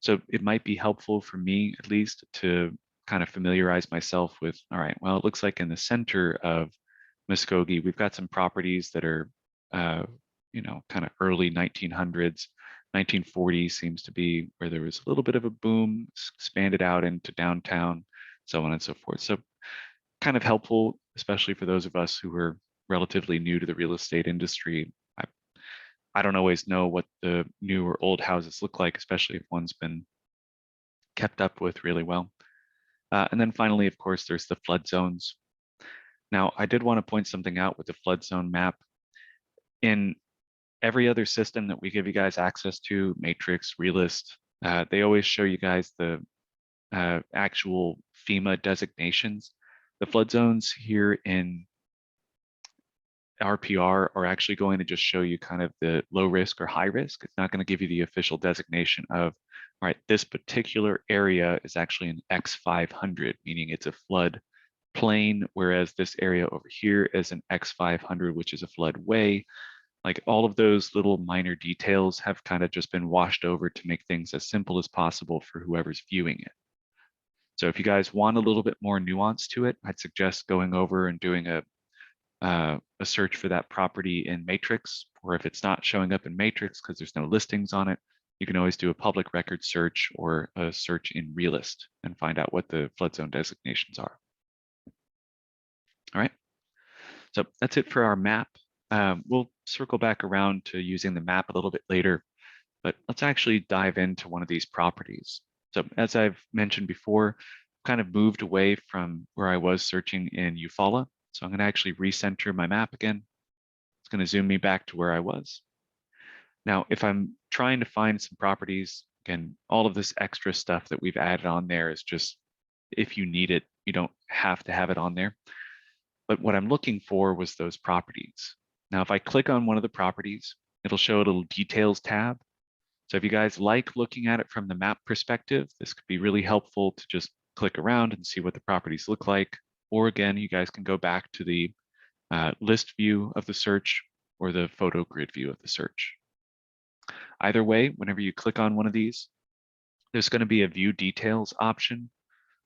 So it might be helpful for me, at least, to kind of familiarize myself with, all right, well, it looks like in the center of Muskogee, we've got some properties that are, kind of early 1900s. 1940s seems to be where there was a little bit of a boom, expanded out into downtown, so on and so forth. So kind of helpful, especially for those of us who are relatively new to the real estate industry. I don't always know what the new or old houses look like, especially if one's been kept up with really well. And then finally, of course, there's the flood zones. Now, I did want to point something out with the flood zone map. In every other system that we give you guys access to, Matrix, Realist, they always show you guys the actual FEMA designations. The flood zones here in RPR are actually going to just show you kind of the low risk or high risk. It's not going to give you the official designation of, all right, this particular area is actually an X500, meaning it's a flood plain, whereas this area over here is an X500, which is a flood way. Like all of those little minor details have kind of just been washed over to make things as simple as possible for whoever's viewing it. So if you guys want a little bit more nuance to it, I'd suggest going over and doing a search for that property in Matrix, or if it's not showing up in Matrix because there's no listings on it, you can always do a public record search or a search in Realist and find out what the flood zone designations are. All right, so that's it for our map. We'll circle back around to using the map a little bit later, but let's actually dive into one of these properties. So as I've mentioned before, kind of moved away from where I was searching in Eufaula. So I'm going to actually recenter my map again. It's going to zoom me back to where I was. Now, if I'm trying to find some properties, again, all of this extra stuff that we've added on there is just, if you need it, you don't have to have it on there. But what I'm looking for was those properties. Now, if I click on one of the properties, it'll show a little details tab. So if you guys like looking at it from the map perspective, this could be really helpful to just click around and see what the properties look like. Or again, you guys can go back to the list view of the search or the photo grid view of the search. Either way, whenever you click on one of these, there's going to be a view details option.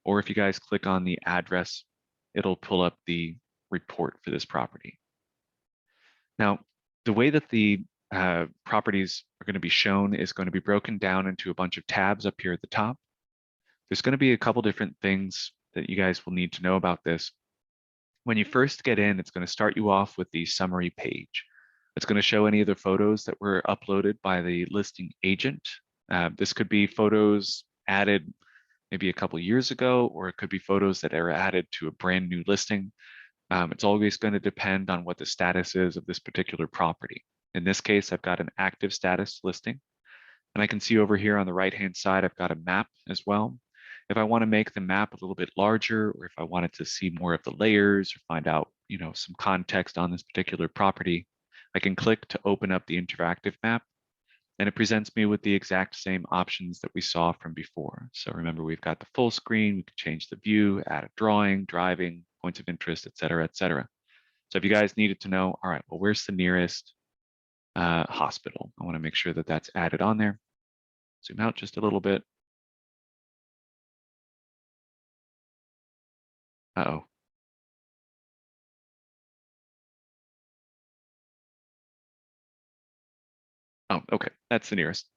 Or if you guys click on the address, it'll pull up the report for this property. Now, the way that the properties are going to be shown is going to be broken down into a bunch of tabs up here at the top. There's going to be a couple different things that you guys will need to know about this. When you first get in, it's going to start you off with the summary page. It's going to show any of the photos that were uploaded by the listing agent. This could be photos added maybe a couple years ago, or it could be photos that are added to a brand new listing. It's always going to depend on what the status is of this particular property. In this case, I've got an active status listing. And I can see over here on the right-hand side, I've got a map as well. If I want to make the map a little bit larger, or if I wanted to see more of the layers or find out, some context on this particular property, I can click to open up the interactive map, and it presents me with the exact same options that we saw from before. So remember, we've got the full screen, we can change the view, add a drawing, driving, points of interest, et cetera, et cetera. So if you guys needed to know, all right, well, where's the nearest hospital? I want to make sure that that's added on there. Zoom out just a little bit. Uh-oh. Oh, okay. That's the nearest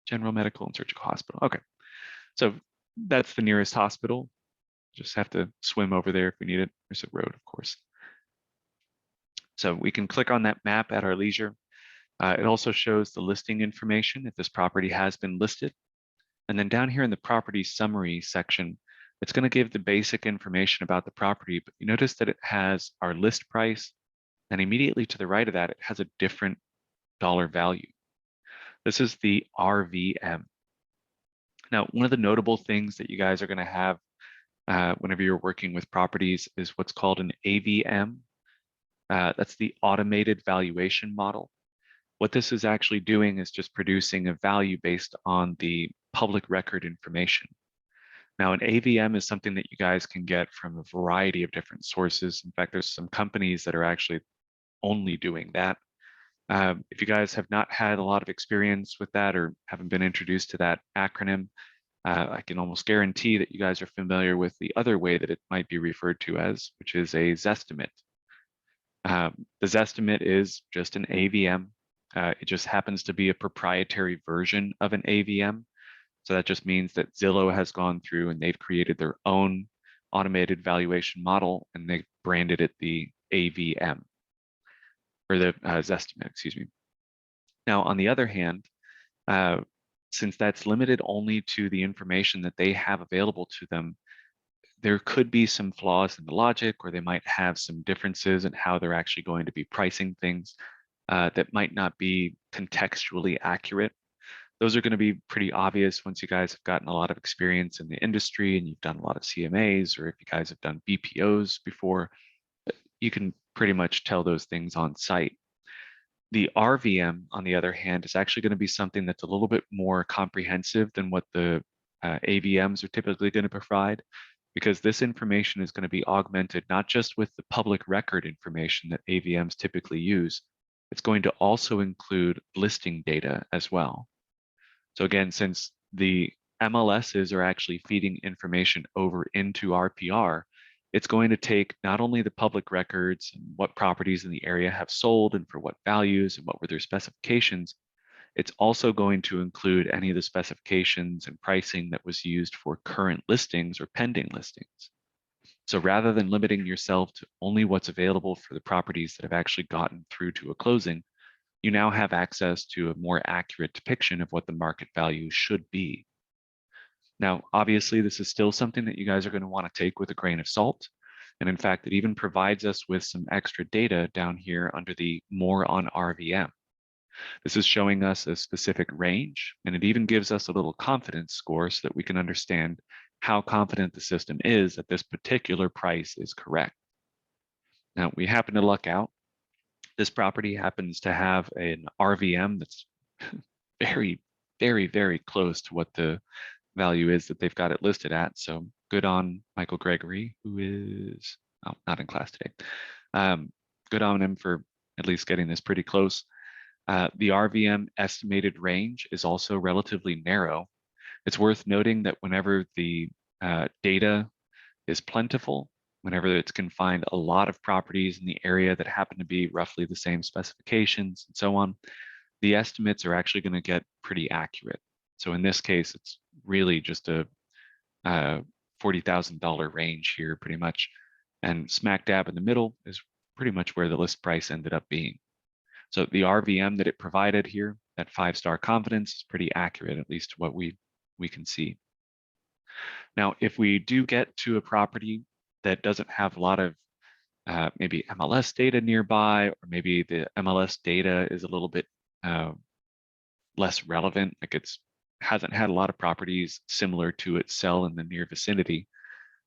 general medical and surgical hospital. Okay. So that's the nearest hospital. Just have to swim over there if we need it. There's a road, of course. So we can click on that map at our leisure. It also shows the listing information if this property has been listed. And then down here in the property summary section, it's going to give the basic information about the property, but you notice that it has our list price, and immediately to the right of that, it has a different dollar value. This is the RVM. Now, one of the notable things that you guys are going to have whenever you're working with properties is what's called an AVM. That's the automated valuation model. What this is actually doing is just producing a value based on the public record information. Now, an AVM is something that you guys can get from a variety of different sources. In fact, there's some companies that are actually only doing that. If you guys have not had a lot of experience with that or haven't been introduced to that acronym, I can almost guarantee that you guys are familiar with the other way that it might be referred to as, which is a Zestimate. The Zestimate is just an AVM. It just happens to be a proprietary version of an AVM. So that just means that Zillow has gone through and they've created their own automated valuation model, and they've branded it the AVM, or the Zestimate, excuse me. Now, on the other hand, since that's limited only to the information that they have available to them, there could be some flaws in the logic, or they might have some differences in how they're actually going to be pricing things that might not be contextually accurate. Those are going to be pretty obvious once you guys have gotten a lot of experience in the industry and you've done a lot of CMAs, or if you guys have done BPOs before, you can pretty much tell those things on site. The RVM, on the other hand, is actually going to be something that's a little bit more comprehensive than what the AVMs are typically going to provide, because this information is going to be augmented not just with the public record information that AVMs typically use, it's going to also include listing data as well. So again, since the MLSs are actually feeding information over into RPR, it's going to take not only the public records and what properties in the area have sold and for what values and what were their specifications, it's also going to include any of the specifications and pricing that was used for current listings or pending listings. So rather than limiting yourself to only what's available for the properties that have actually gotten through to a closing, you now have access to a more accurate depiction of what the market value should be. Now, obviously, this is still something that you guys are going to want to take with a grain of salt. And in fact, it even provides us with some extra data down here under the More on RVM. This is showing us a specific range, and it even gives us a little confidence score so that we can understand how confident the system is that this particular price is correct. Now, we happen to luck out. This property happens to have an RVM that's very, very, very close to what the value is that they've got it listed at. So good on Michael Gregory, who is not in class today. Good on him for at least getting this pretty close. The RVM estimated range is also relatively narrow. It's worth noting that whenever the data is plentiful, whenever it can find a lot of properties in the area that happen to be roughly the same specifications and so on, the estimates are actually going to get pretty accurate. So in this case, it's really just a $40,000 range here pretty much. And smack dab in the middle is pretty much where the list price ended up being. So the RVM that it provided here, that 5-star confidence, is pretty accurate, at least to what we we can see. Now, if we do get to a property that doesn't have a lot of maybe MLS data nearby, or maybe the MLS data is a little bit less relevant, like it's hasn't had a lot of properties similar to its cell in the near vicinity,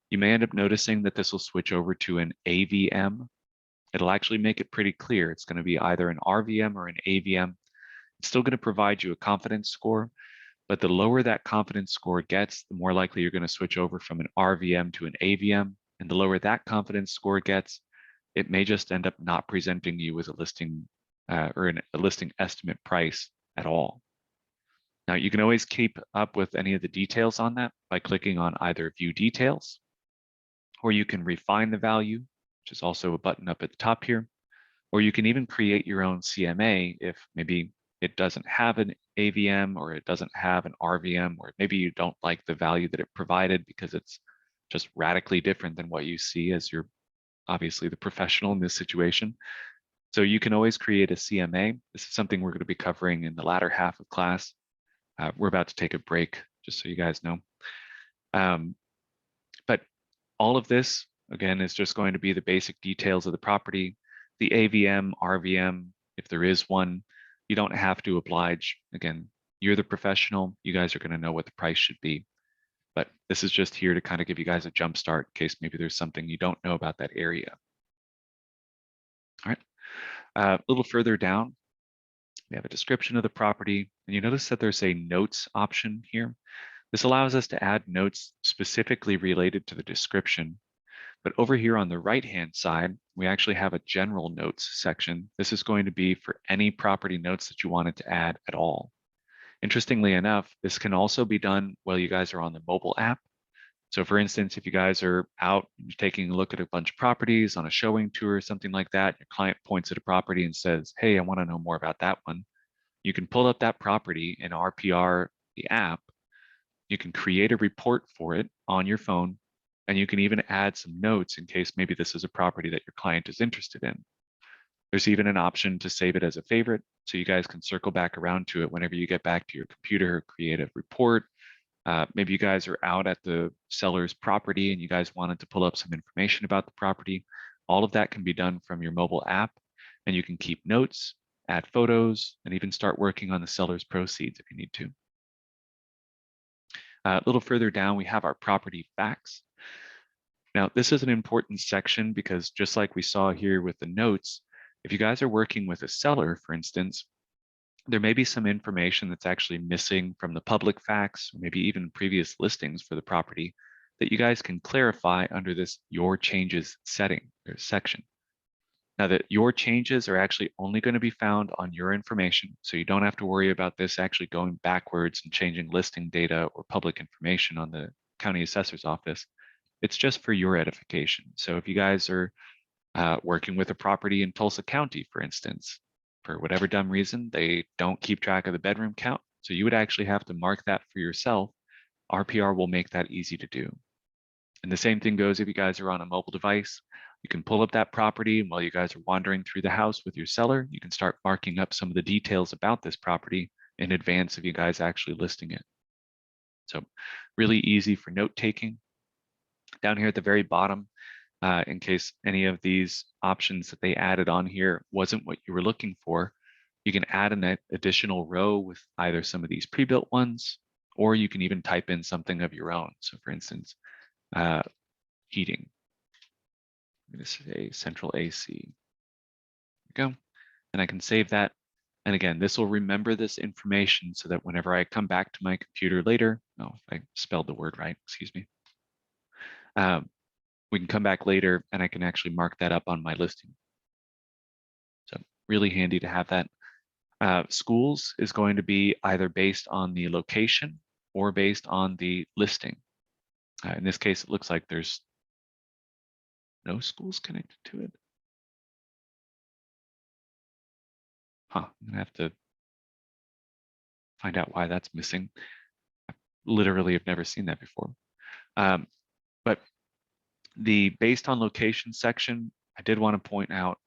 you may end up noticing that this will switch over to an AVM. It'll actually make it pretty clear. It's going to be either an RVM or an AVM. It's still going to provide you a confidence score, but the lower that confidence score gets, the more likely you're going to switch over from an RVM to an AVM. And the lower that confidence score gets, it may just end up not presenting you with a listing or a listing estimate price at all. Now, you can always keep up with any of the details on that by clicking on either View Details, or you can refine the value, which is also a button up at the top here, or you can even create your own CMA if maybe it doesn't have an AVM or it doesn't have an RVM, or maybe you don't like the value that it provided because it's just radically different than what you see as you're obviously the professional in this situation. So you can always create a CMA. This is something we're going to be covering in the latter half of class. We're about to take a break, just so you guys know. But all of this, again, is just going to be the basic details of the property. The AVM, RVM, if there is one, you don't have to oblige. Again, you're the professional. You guys are going to know what the price should be. But this is just here to kind of give you guys a jump start in case maybe there's something you don't know about that area. All right. A little further down, we have a description of the property, and you notice that there's a notes option here. This allows us to add notes specifically related to the description. But over here on the right-hand side, we actually have a general notes section. This is going to be for any property notes that you wanted to add at all. Interestingly enough, this can also be done while you guys are on the mobile app. So for instance, if you guys are out and you're taking a look at a bunch of properties on a showing tour or something like that, your client points at a property and says, hey, I want to know more about that one. You can pull up that property in RPR, the app. You can create a report for it on your phone, and you can even add some notes in case maybe this is a property that your client is interested in. There's even an option to save it as a favorite, so you guys can circle back around to it whenever you get back to your computer, create a report. Maybe you guys are out at the seller's property and you guys wanted to pull up some information about the property. All of that can be done from your mobile app, and you can keep notes, add photos, and even start working on the seller's proceeds if you need to. A little further down, we have our property facts. Now, this is an important section because just like we saw here with the notes, if you guys are working with a seller, for instance, there may be some information that's actually missing from the public facts, or maybe even previous listings for the property that you guys can clarify under this Your Changes setting or section. Now that your changes are actually only going to be found on your information, so you don't have to worry about this actually going backwards and changing listing data or public information on the county assessor's office. It's just for your edification. So if you guys are working with a property in Tulsa County, for instance, for whatever dumb reason, they don't keep track of the bedroom count, so you would actually have to mark that for yourself. RPR will make that easy to do. And the same thing goes if you guys are on a mobile device. You can pull up that property, and while you guys are wandering through the house with your seller, you can start marking up some of the details about this property in advance of you guys actually listing it. So really easy for note taking. Down here at the very bottom, in case any of these options that they added on here wasn't what you were looking for, you can add an additional row with either some of these pre-built ones, or you can even type in something of your own. So for instance, heating. I'm going to say central AC. There we go. And I can save that. And again, this will remember this information so that whenever I come back to my computer later, oh, I spelled the word right, excuse me. We can come back later and I can actually mark that up on my listing. So really handy to have that. Schools is going to be either based on the location or based on the listing. In this case, it looks like there's no schools connected to it. Huh, I'm gonna have to find out why that's missing. I literally have never seen that before. But the based on location section, I did want to point out,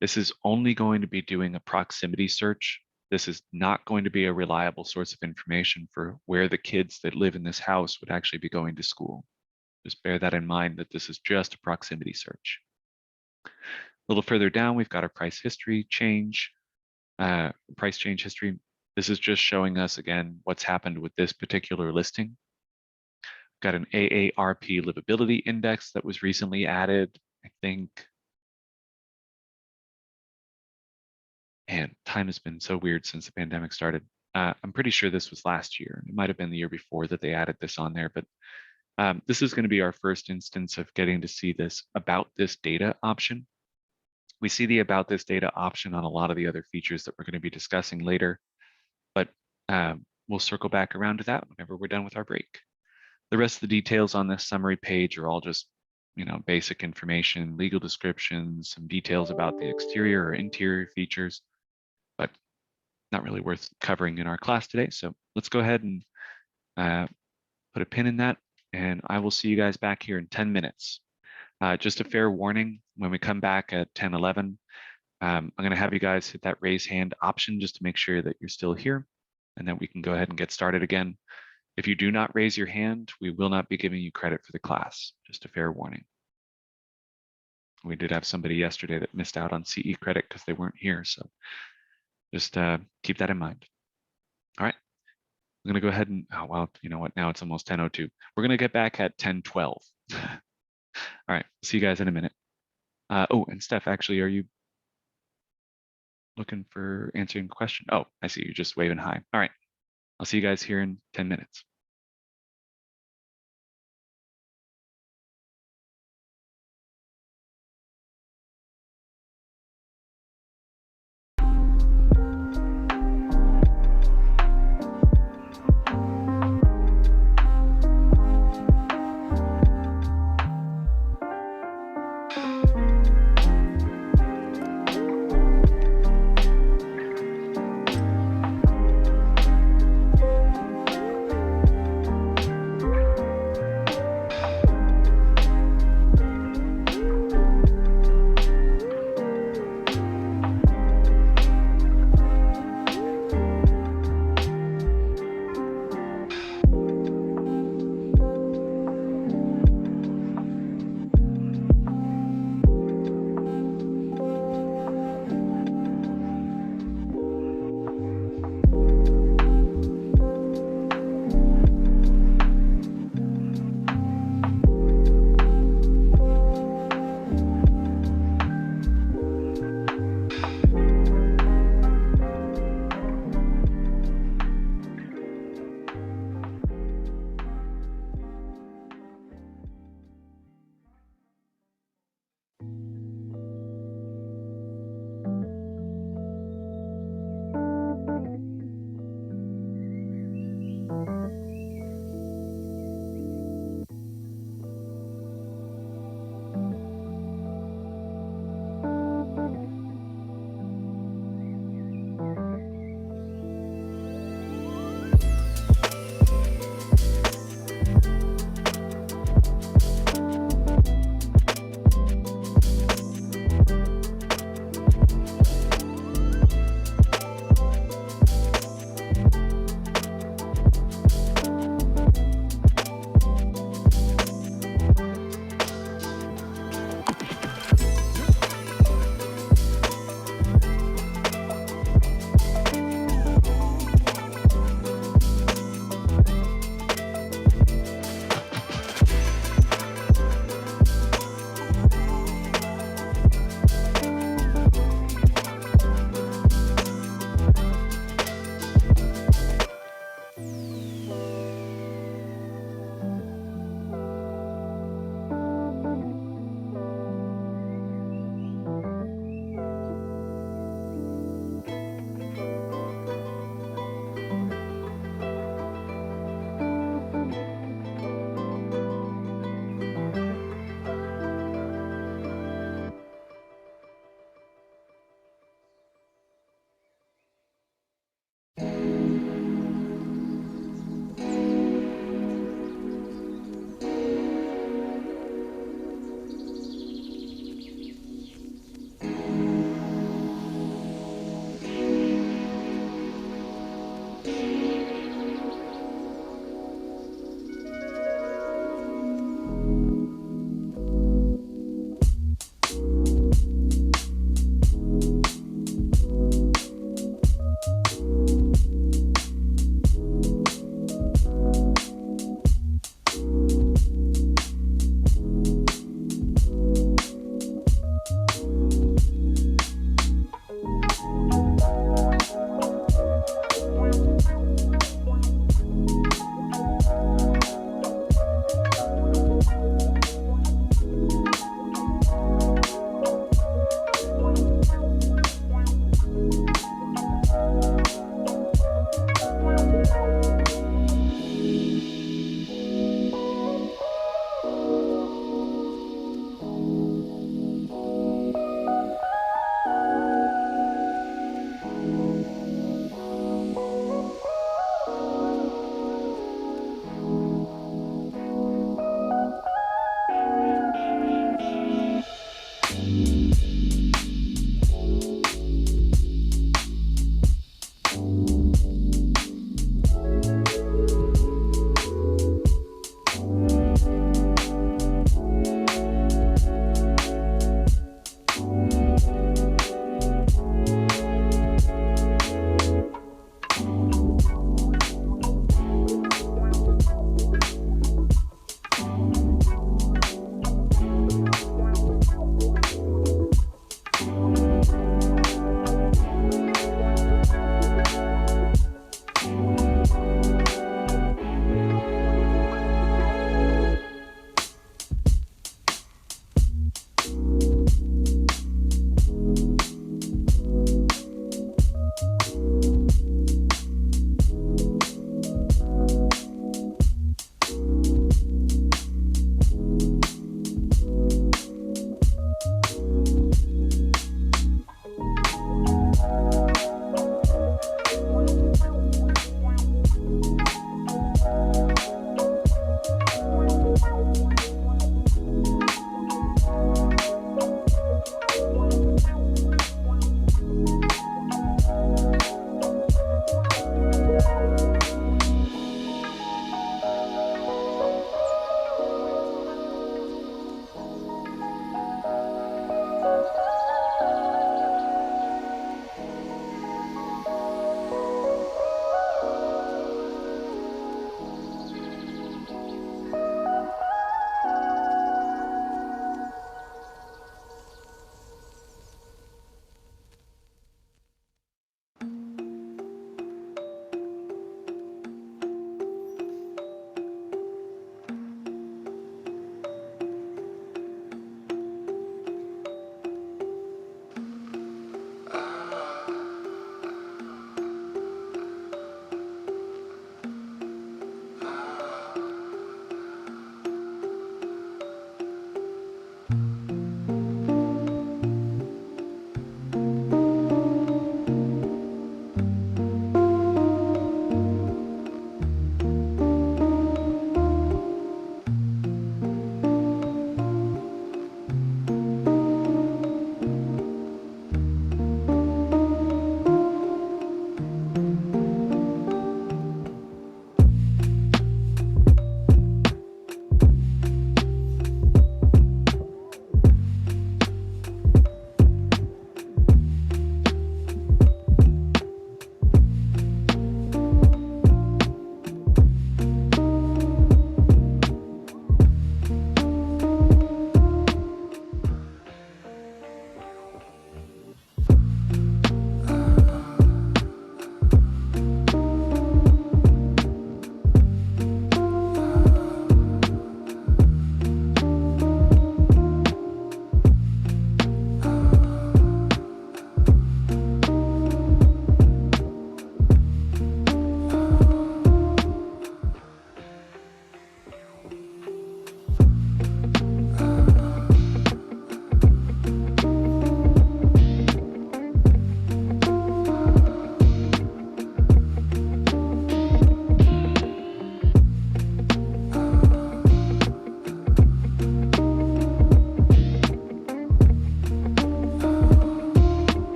this is only going to be doing a proximity search. this is not going to be a reliable source of information for where the kids that live in this house would actually be going to school. Just bear that in mind, that this is just a proximity search. A little further down, we've got our price history change, price change history. This is just showing us, again, what's happened with this particular listing. Got an AARP livability index that was recently added, I think. And time has been so weird since the pandemic started. I'm pretty sure this was last year. It might have been the year before that they added this on there, but this is going to be our first instance of getting to see this about this data option. We see the about this data option on a lot of the other features that we're going to be discussing later, but we'll circle back around to that whenever we're done with our break. The rest of the details on this summary page are all just, basic information, legal descriptions, some details about the exterior or interior features, but not really worth covering in our class today. So let's go ahead and put a pin in that, and I will see you guys back here in 10 minutes. Just a fair warning, when we come back at 10:11, I'm going to have you guys hit that raise hand option just to make sure that you're still here, and then we can go ahead and get started again. If you do not raise your hand, we will not be giving you credit for the class. Just a fair warning. We did have somebody yesterday that missed out on CE credit because they weren't here, so just keep that in mind. All right, I'm going to go ahead and, oh, well, you know what? Now it's almost 10:02. We're going to get back at 10:12. All right, see you guys in a minute. Oh, and Steph, actually, are you looking for answering a question? Oh, I see you just waving hi. All right, I'll see you guys here in 10 minutes.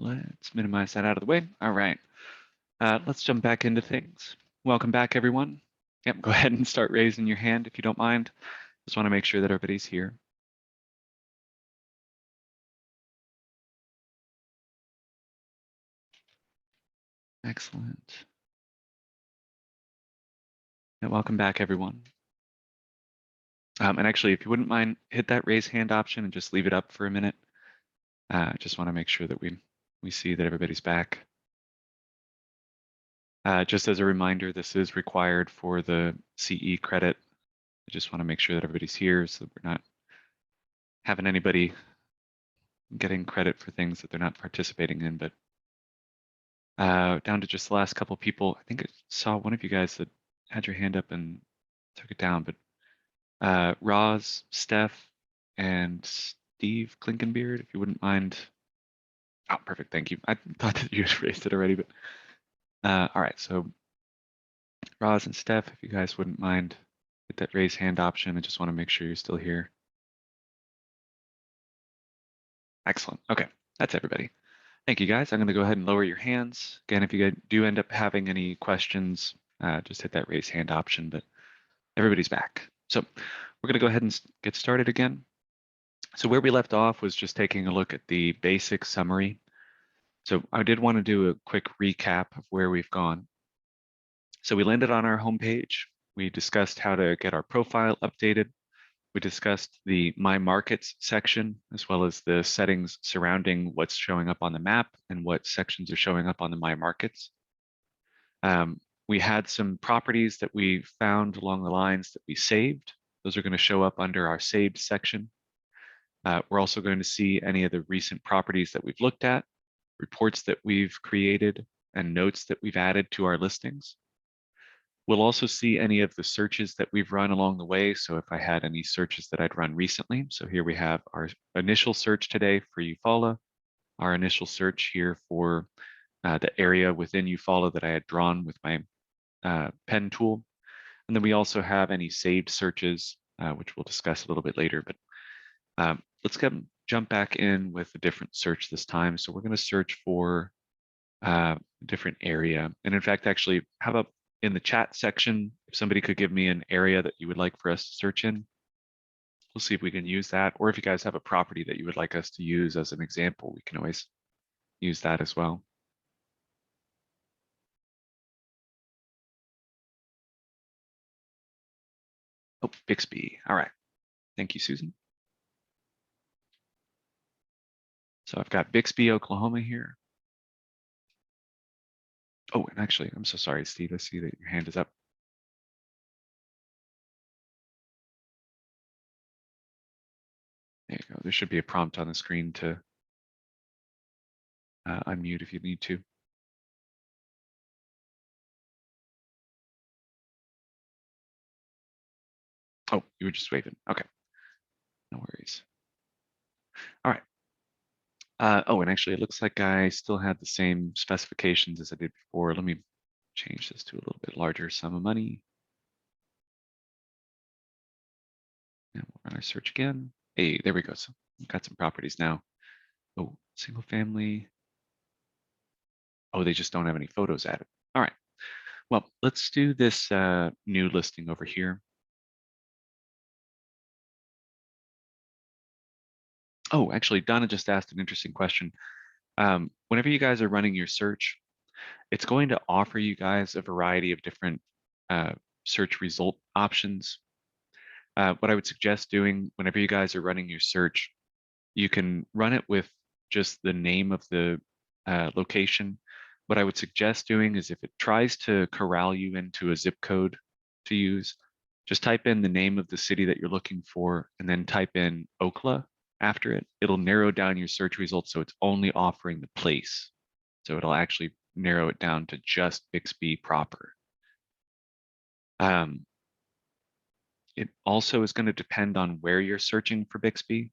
Let's minimize that out of the way. All right, let's jump back into things. Welcome back, everyone. Yep, go ahead and start raising your hand if you don't mind. Just want to make sure that everybody's here. Excellent. And welcome back, everyone. And actually, if you wouldn't mind, hit that raise hand option and just leave it up for a minute. Just want to make sure that we see that everybody's back. Just as a reminder, this is required for the CE credit. I just want to make sure that everybody's here so that we're not having anybody getting credit for things that they're not participating in. But down to just the last couple people. I think I saw one of you guys that had your hand up and took it down, but Roz, Steph, and Steve Klinkenbeard, if you wouldn't mind. Oh, perfect, thank you. I thought that you had raised it already, but all right, so Roz and Steph, if you guys wouldn't mind, hit that raise hand option. I just want to make sure you're still here. Excellent, okay, that's everybody. Thank you guys. I'm gonna go ahead and lower your hands. Again, if you do end up having any questions, just hit that raise hand option, but everybody's back. So we're gonna go ahead and get started again. So where we left off was just taking a look at the basic summary. So I did want to do a quick recap of where we've gone. So we landed on our homepage. We discussed how to get our profile updated. We discussed the My Markets section, as well as the settings surrounding what's showing up on the map and what sections are showing up on the My Markets. We had some properties that we found along the lines that we saved. Those are going to show up under our saved section. We're also going to see any of the recent properties that we've looked at, reports that we've created, and notes that we've added to our listings. We'll also see any of the searches that we've run along the way. So if I had any searches that I'd run recently. So here we have our initial search today for Eufaula, our initial search here for the area within Eufaula that I had drawn with my pen tool. And then we also have any saved searches, which we'll discuss a little bit later. But let's jump back in with a different search this time. So we're going to search for a different area. And in fact, actually, how about in the chat section, if somebody could give me an area that you would like for us to search in, we'll see if we can use that. Or if you guys have a property that you would like us to use as an example, we can always use that as well. Oh, Bixby. All right. Thank you, Susan. So I've got Bixby, Oklahoma here. Oh, and actually, I'm so sorry, Steve. I see that your hand is up. There you go. There should be a prompt on the screen to unmute if you need to. Oh, you were just waving. Okay. No worries. All right. Oh, and actually, it looks like I still had the same specifications as I did before. Let me change this to a little bit larger sum of money. And we'll run our search again. Hey, there we go. So we've got some properties now. Oh, single family. Oh, they just don't have any photos added. All right. Well, let's do this new listing over here. Oh, actually, Donna just asked an interesting question. Whenever you guys are running your search, it's going to offer you guys a variety of different search result options. What I would suggest doing whenever you guys are running your search, you can run it with just the name of the location. What I would suggest doing is if it tries to corral you into a zip code to use, just type in the name of the city that you're looking for and then type in Okla after it. It'll narrow down your search results so it's only offering the place. So it'll actually narrow it down to just Bixby proper. It also is going to depend on where you're searching for Bixby.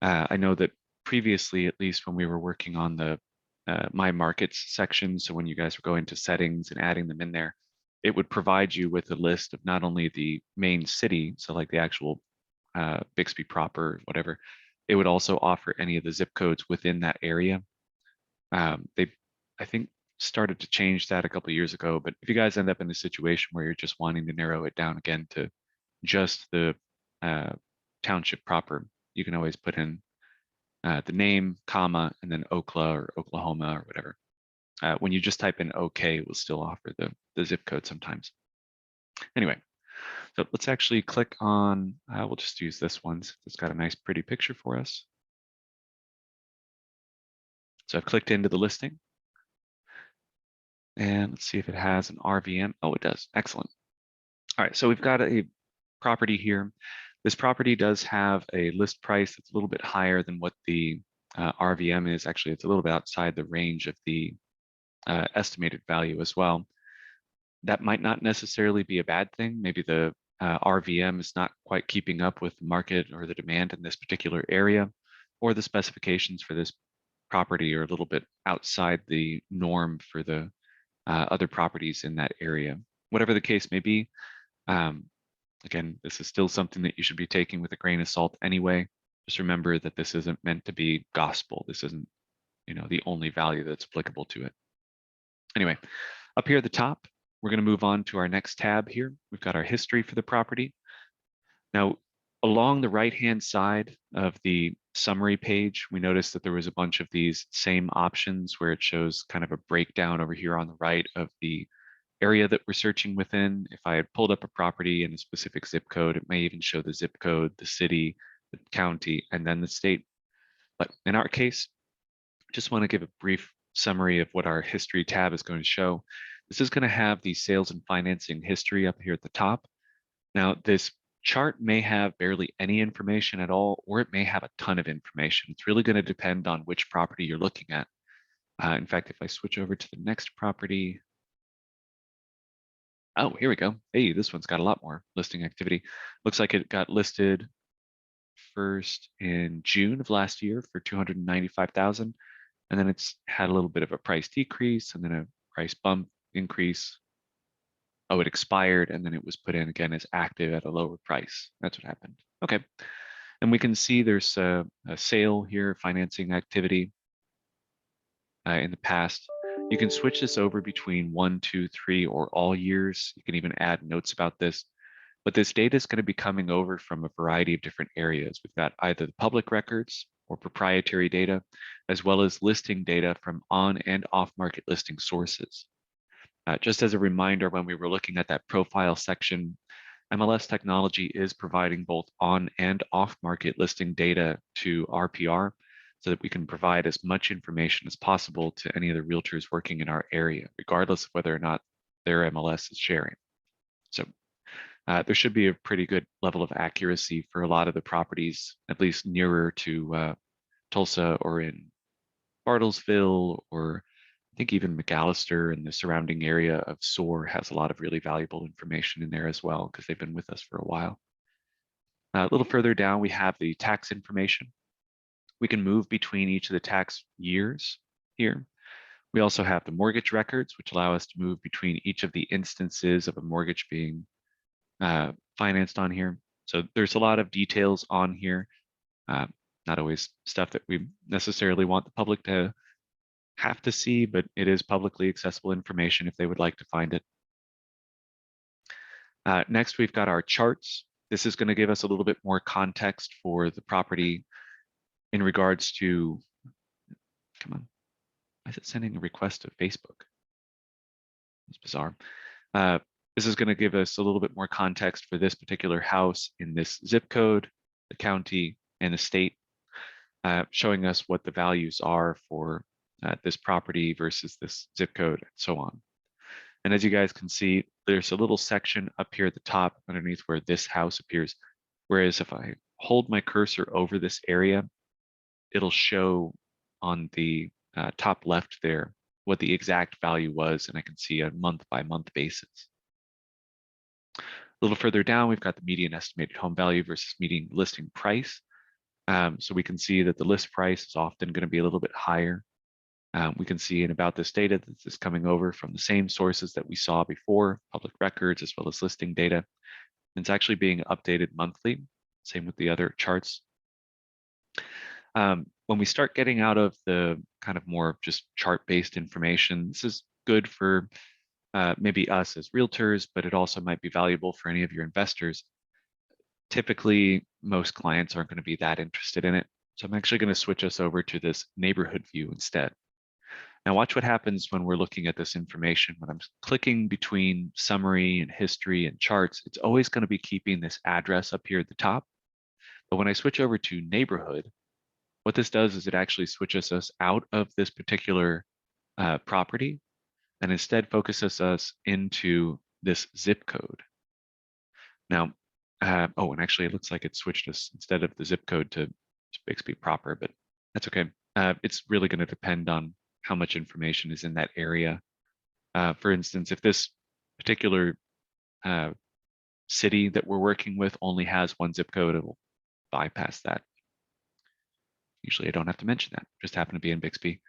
I know that previously, at least when we were working on the My Markets section, so when you guys were going to settings and adding them in there, it would provide you with a list of not only the main city, so like the actual Bixby proper, whatever, it would also offer any of the zip codes within that area. They, I think, started to change that a couple of years ago. But if you guys end up in a situation where you're just wanting to narrow it down again to just the township proper, you can always put in the name, comma, and then Okla or Oklahoma or whatever. When you just type in OK, it will still offer the zip code sometimes. Anyway, so let's actually click on, we'll just use this one. It's got a nice pretty picture for us. So I've clicked into the listing. And let's see if it has an RVM. Oh, it does. Excellent. All right, so we've got a property here. This property does have a list price that's a little bit higher than what the RVM is. Actually, it's a little bit outside the range of the estimated value as well. That might not necessarily be a bad thing. Maybe the RVM is not quite keeping up with the market or the demand in this particular area, or the specifications for this property are a little bit outside the norm for the other properties in that area. Whatever the case may be, again, this is still something that you should be taking with a grain of salt anyway. Just remember that this isn't meant to be gospel. This isn't, the only value that's applicable to it. Anyway, up here at the top, we're going to move on to our next tab here. We've got our history for the property. Now, along the right-hand side of the summary page, we noticed that there was a bunch of these same options where it shows kind of a breakdown over here on the right of the area that we're searching within. If I had pulled up a property in a specific zip code, it may even show the zip code, the city, the county, and then the state. But in our case, just want to give a brief summary of what our history tab is going to show. This is going to have the sales and financing history up here at the top. Now, this chart may have barely any information at all, or it may have a ton of information. It's really going to depend on which property you're looking at. In fact, if I switch over to the next property, oh, here we go. Hey, this one's got a lot more listing activity. Looks like it got listed first in June of last year for 295,000. And then it's had a little bit of a price decrease and then a price bump increase. Oh, it expired and then it was put in again as active at a lower price. That's what happened. Okay. And we can see there's a sale here, financing activity in the past. You can switch this over between 1, 2, 3, or all years. You can even add notes about this. But this data is going to be coming over from a variety of different areas. We've got either the public records or proprietary data, as well as listing data from on and off market listing sources. Just as a reminder, when we were looking at that profile section, MLS Technology is providing both on and off market listing data to RPR so that we can provide as much information as possible to any of the realtors working in our area, regardless of whether or not their MLS is sharing. So there should be a pretty good level of accuracy for a lot of the properties, at least nearer to Tulsa or in Bartlesville, or I think even McAllister and the surrounding area of SOAR has a lot of really valuable information in there as well, because they've been with us for a while. A little further down, we have the tax information. We can move between each of the tax years here. We also have the mortgage records, which allow us to move between each of the instances of a mortgage being financed on here. So there's a lot of details on here. Not always stuff that we necessarily want the public to have to see, but it is publicly accessible information if they would like to find it. Next, we've got our charts. This is going to give us a little bit more context for the property in regards to, come on, why is it sending a request to Facebook? It's bizarre. This is going to give us a little bit more context for this particular house in this zip code, the county, and the state, showing us what the values are for this property versus this zip code and so on. And as you guys can see, there's a little section up here at the top underneath where this house appears. Whereas if I hold my cursor over this area, it'll show on the top left there what the exact value was, and I can see a month-by-month basis. A little further down, we've got the median estimated home value versus median listing price. So we can see that the list price is often going to be a little bit higher. We can see in about this data that this is coming over from the same sources that we saw before, public records as well as listing data. And it's actually being updated monthly, same with the other charts. When we start getting out of the kind of more just chart-based information, this is good for maybe us as realtors, but it also might be valuable for any of your investors. Typically, most clients aren't going to be that interested in it. So I'm actually going to switch us over to this neighborhood view instead. Now watch what happens when we're looking at this information. When I'm clicking between summary and history and charts, it's always going to be keeping this address up here at the top. But when I switch over to neighborhood, what this does is it actually switches us out of this particular property and instead focuses us into this zip code. Now, oh, and actually it looks like it switched us instead of the zip code to Bixby proper, but that's okay. It's really going to depend on how much information is in that area. For instance, if this particular city that we're working with only has one zip code, it will bypass that. Usually I don't have to mention that, just happen to be in Bixby.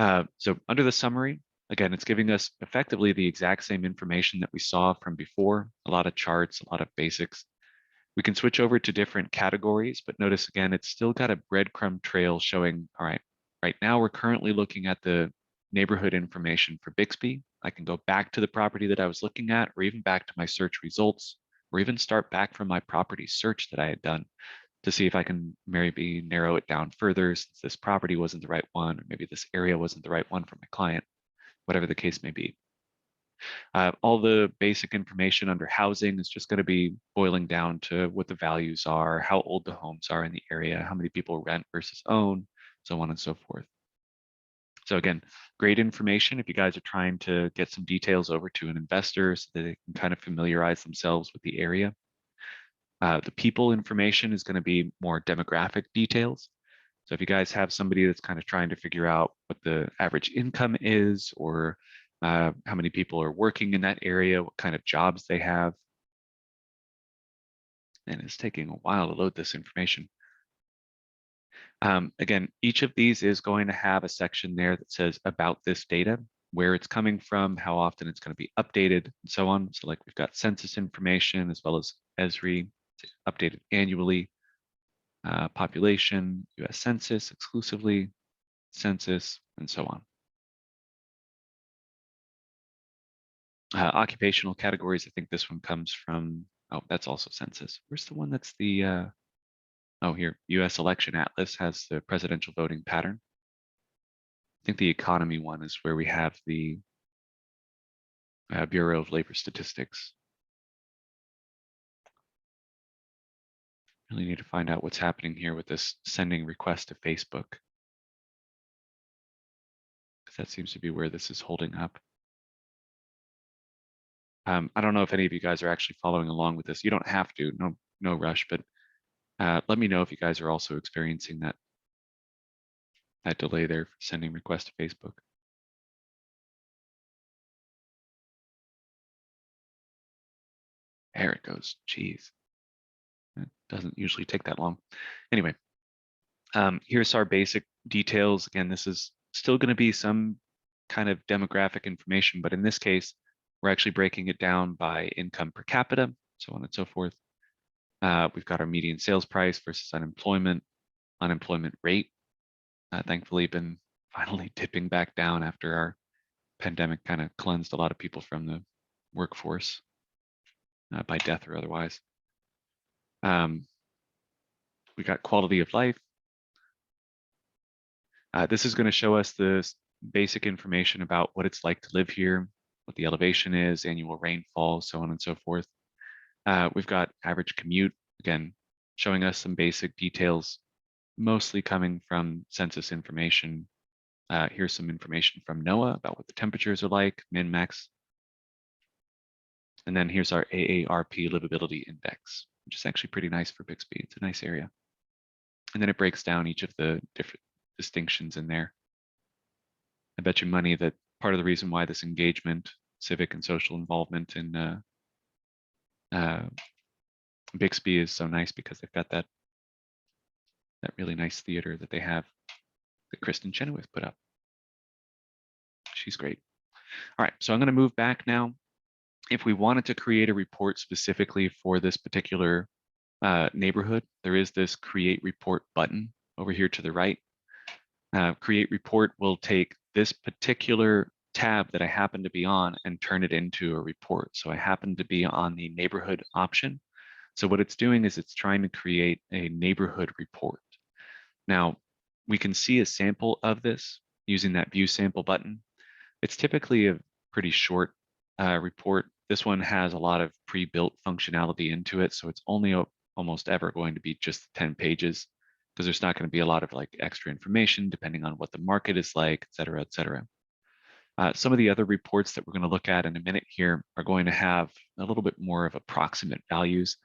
So under the summary, again, it's giving us effectively the exact same information that we saw from before, a lot of charts, a lot of basics. We can switch over to different categories, but notice again, it's still got a breadcrumb trail showing, all right, right now we're currently looking at the neighborhood information for Bixby. I can go back to the property that I was looking at, or even back to my search results, or even start back from my property search that I had done to see if I can maybe narrow it down further since this property wasn't the right one, or maybe this area wasn't the right one for my client, whatever the case may be. All the basic information under housing is just going to be boiling down to what the values are, how old the homes are in the area, how many people rent versus own, so on and so forth. So again, great information if you guys are trying to get some details over to an investor so that they can kind of familiarize themselves with the area. The people information is going to be more demographic details. So if you guys have somebody that's kind of trying to figure out what the average income is, or how many people are working in that area, what kind of jobs they have. And it's taking a while to load this information. Again, each of these is going to have a section there that says about this data, where it's coming from, how often it's going to be updated, and so on. So like we've got census information as well as ESRI, updated annually, population, US Census exclusively, census, and so on. Occupational categories, I think this one comes from, oh, that's also census. Where's the one that's the, oh, here, US Election Atlas has the presidential voting pattern. I think the economy one is where we have the Bureau of Labor Statistics. Really need to find out what's happening here with this sending request to Facebook, because that seems to be where this is holding up. I don't know if any of you guys are actually following along with this. You don't have to, no rush, but let me know if you guys are also experiencing that delay there for sending requests to Facebook. There it goes. Geez, it doesn't usually take that long. Anyway, here's our basic details. Again, this is still going to be some kind of demographic information, but in this case, we're actually breaking it down by income per capita, so on and so forth. We've got our median sales price versus unemployment rate. Thankfully, been finally dipping back down after our pandemic kind of cleansed a lot of people from the workforce by death or otherwise. We got quality of life. This is going to show us the basic information about what it's like to live here, what the elevation is, annual rainfall, so on and so forth. We've got average commute, again, showing us some basic details, mostly coming from census information. Here's some information from NOAA about what the temperatures are like, min, max. And then here's our AARP livability index, which is actually pretty nice for Bixby. It's a nice area. And then it breaks down each of the different distinctions in there. I bet you money that part of the reason why this engagement, civic and social involvement in Bixby is so nice because they've got that really nice theater that they have that Kristen Chenoweth put up. She's great. All right, so I'm going to move back now. If we wanted to create a report specifically for this particular neighborhood, there is this create report button over here to the right. Create report will take this particular tab that I happen to be on and turn it into a report. So I happen to be on the neighborhood option. So what it's doing is it's trying to create a neighborhood report. Now, we can see a sample of this using that view sample button. It's typically a pretty short report. This one has a lot of pre-built functionality into it, so it's only almost ever going to be just 10 pages because there's not going to be a lot of like extra information depending on what the market is like, et cetera, et cetera. Some of the other reports that we're going to look at in a minute here are going to have a little bit more of approximate values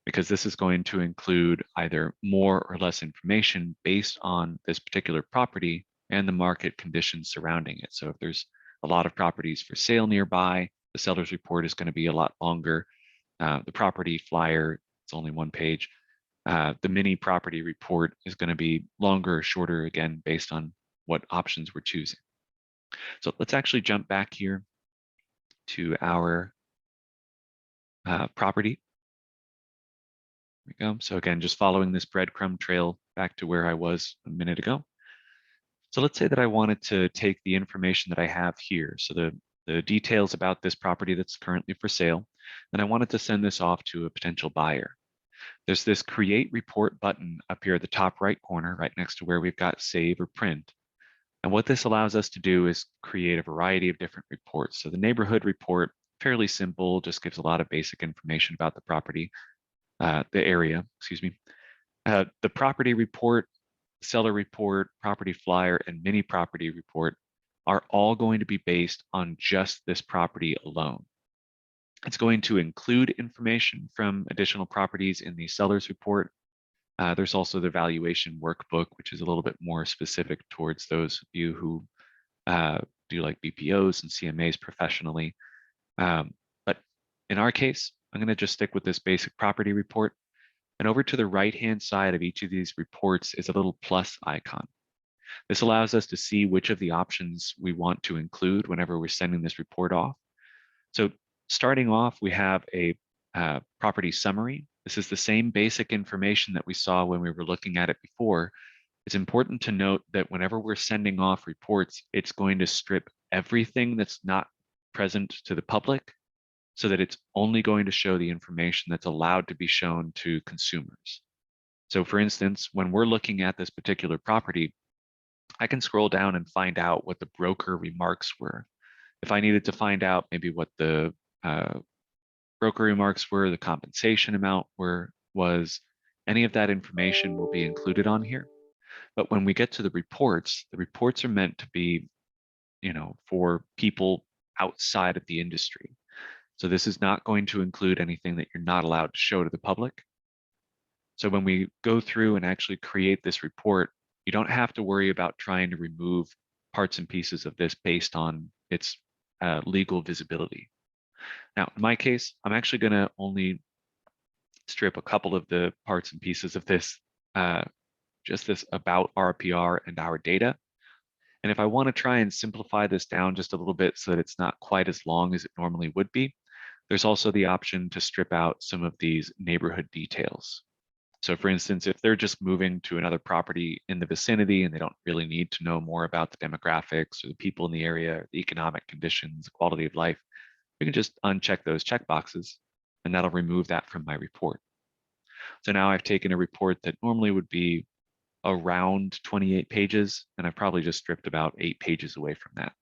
because this is going to include either more or less information based on this particular property and the market conditions surrounding it. So if there's a lot of properties for sale nearby, the seller's report is going to be a lot longer. The property flyer, it's only one page. The mini property report is going to be longer or shorter, again, based on what options we're choosing. So let's actually jump back here to our property. There we go. So again, just following this breadcrumb trail back to where I was a minute ago. So let's say that I wanted to take the information that I have here. So the details about this property that's currently for sale, and I wanted to send this off to a potential buyer. There's this create report button up here at the top right corner, right next to where we've got save or print. And what this allows us to do is create a variety of different reports. So the neighborhood report, fairly simple, just gives a lot of basic information about the property, the area, excuse me. The property report, seller report, property flyer, and mini property report are all going to be based on just this property alone. It's going to include information from additional properties in the seller's report. There's also the valuation workbook, which is a little bit more specific towards those of you who do like BPOs and CMAs professionally. But in our case, I'm going to just stick with this basic property report. And over to the right-hand side of each of these reports is a little plus icon. This allows us to see which of the options we want to include whenever we're sending this report off. So starting off, we have a property summary. This is the same basic information that we saw when we were looking at it before. It's important to note that whenever we're sending off reports, it's going to strip everything that's not present to the public so that it's only going to show the information that's allowed to be shown to consumers. So for instance, when we're looking at this particular property, I can scroll down and find out what the broker remarks were. If I needed to find out maybe what the broker remarks were, the compensation amount was, any of that information will be included on here. But when we get to the reports are meant to be, for people outside of the industry. So this is not going to include anything that you're not allowed to show to the public. So when we go through and actually create this report, you don't have to worry about trying to remove parts and pieces of this based on its legal visibility. Now, in my case, I'm actually going to only strip a couple of the parts and pieces of this, just this about RPR and our data. And if I want to try and simplify this down just a little bit so that it's not quite as long as it normally would be, there's also the option to strip out some of these neighborhood details. So for instance, if they're just moving to another property in the vicinity and they don't really need to know more about the demographics or the people in the area, or the economic conditions, the quality of life, we can just uncheck those checkboxes and that'll remove that from my report. So now I've taken a report that normally would be around 28 pages, and I've probably just stripped about 8 pages away from that.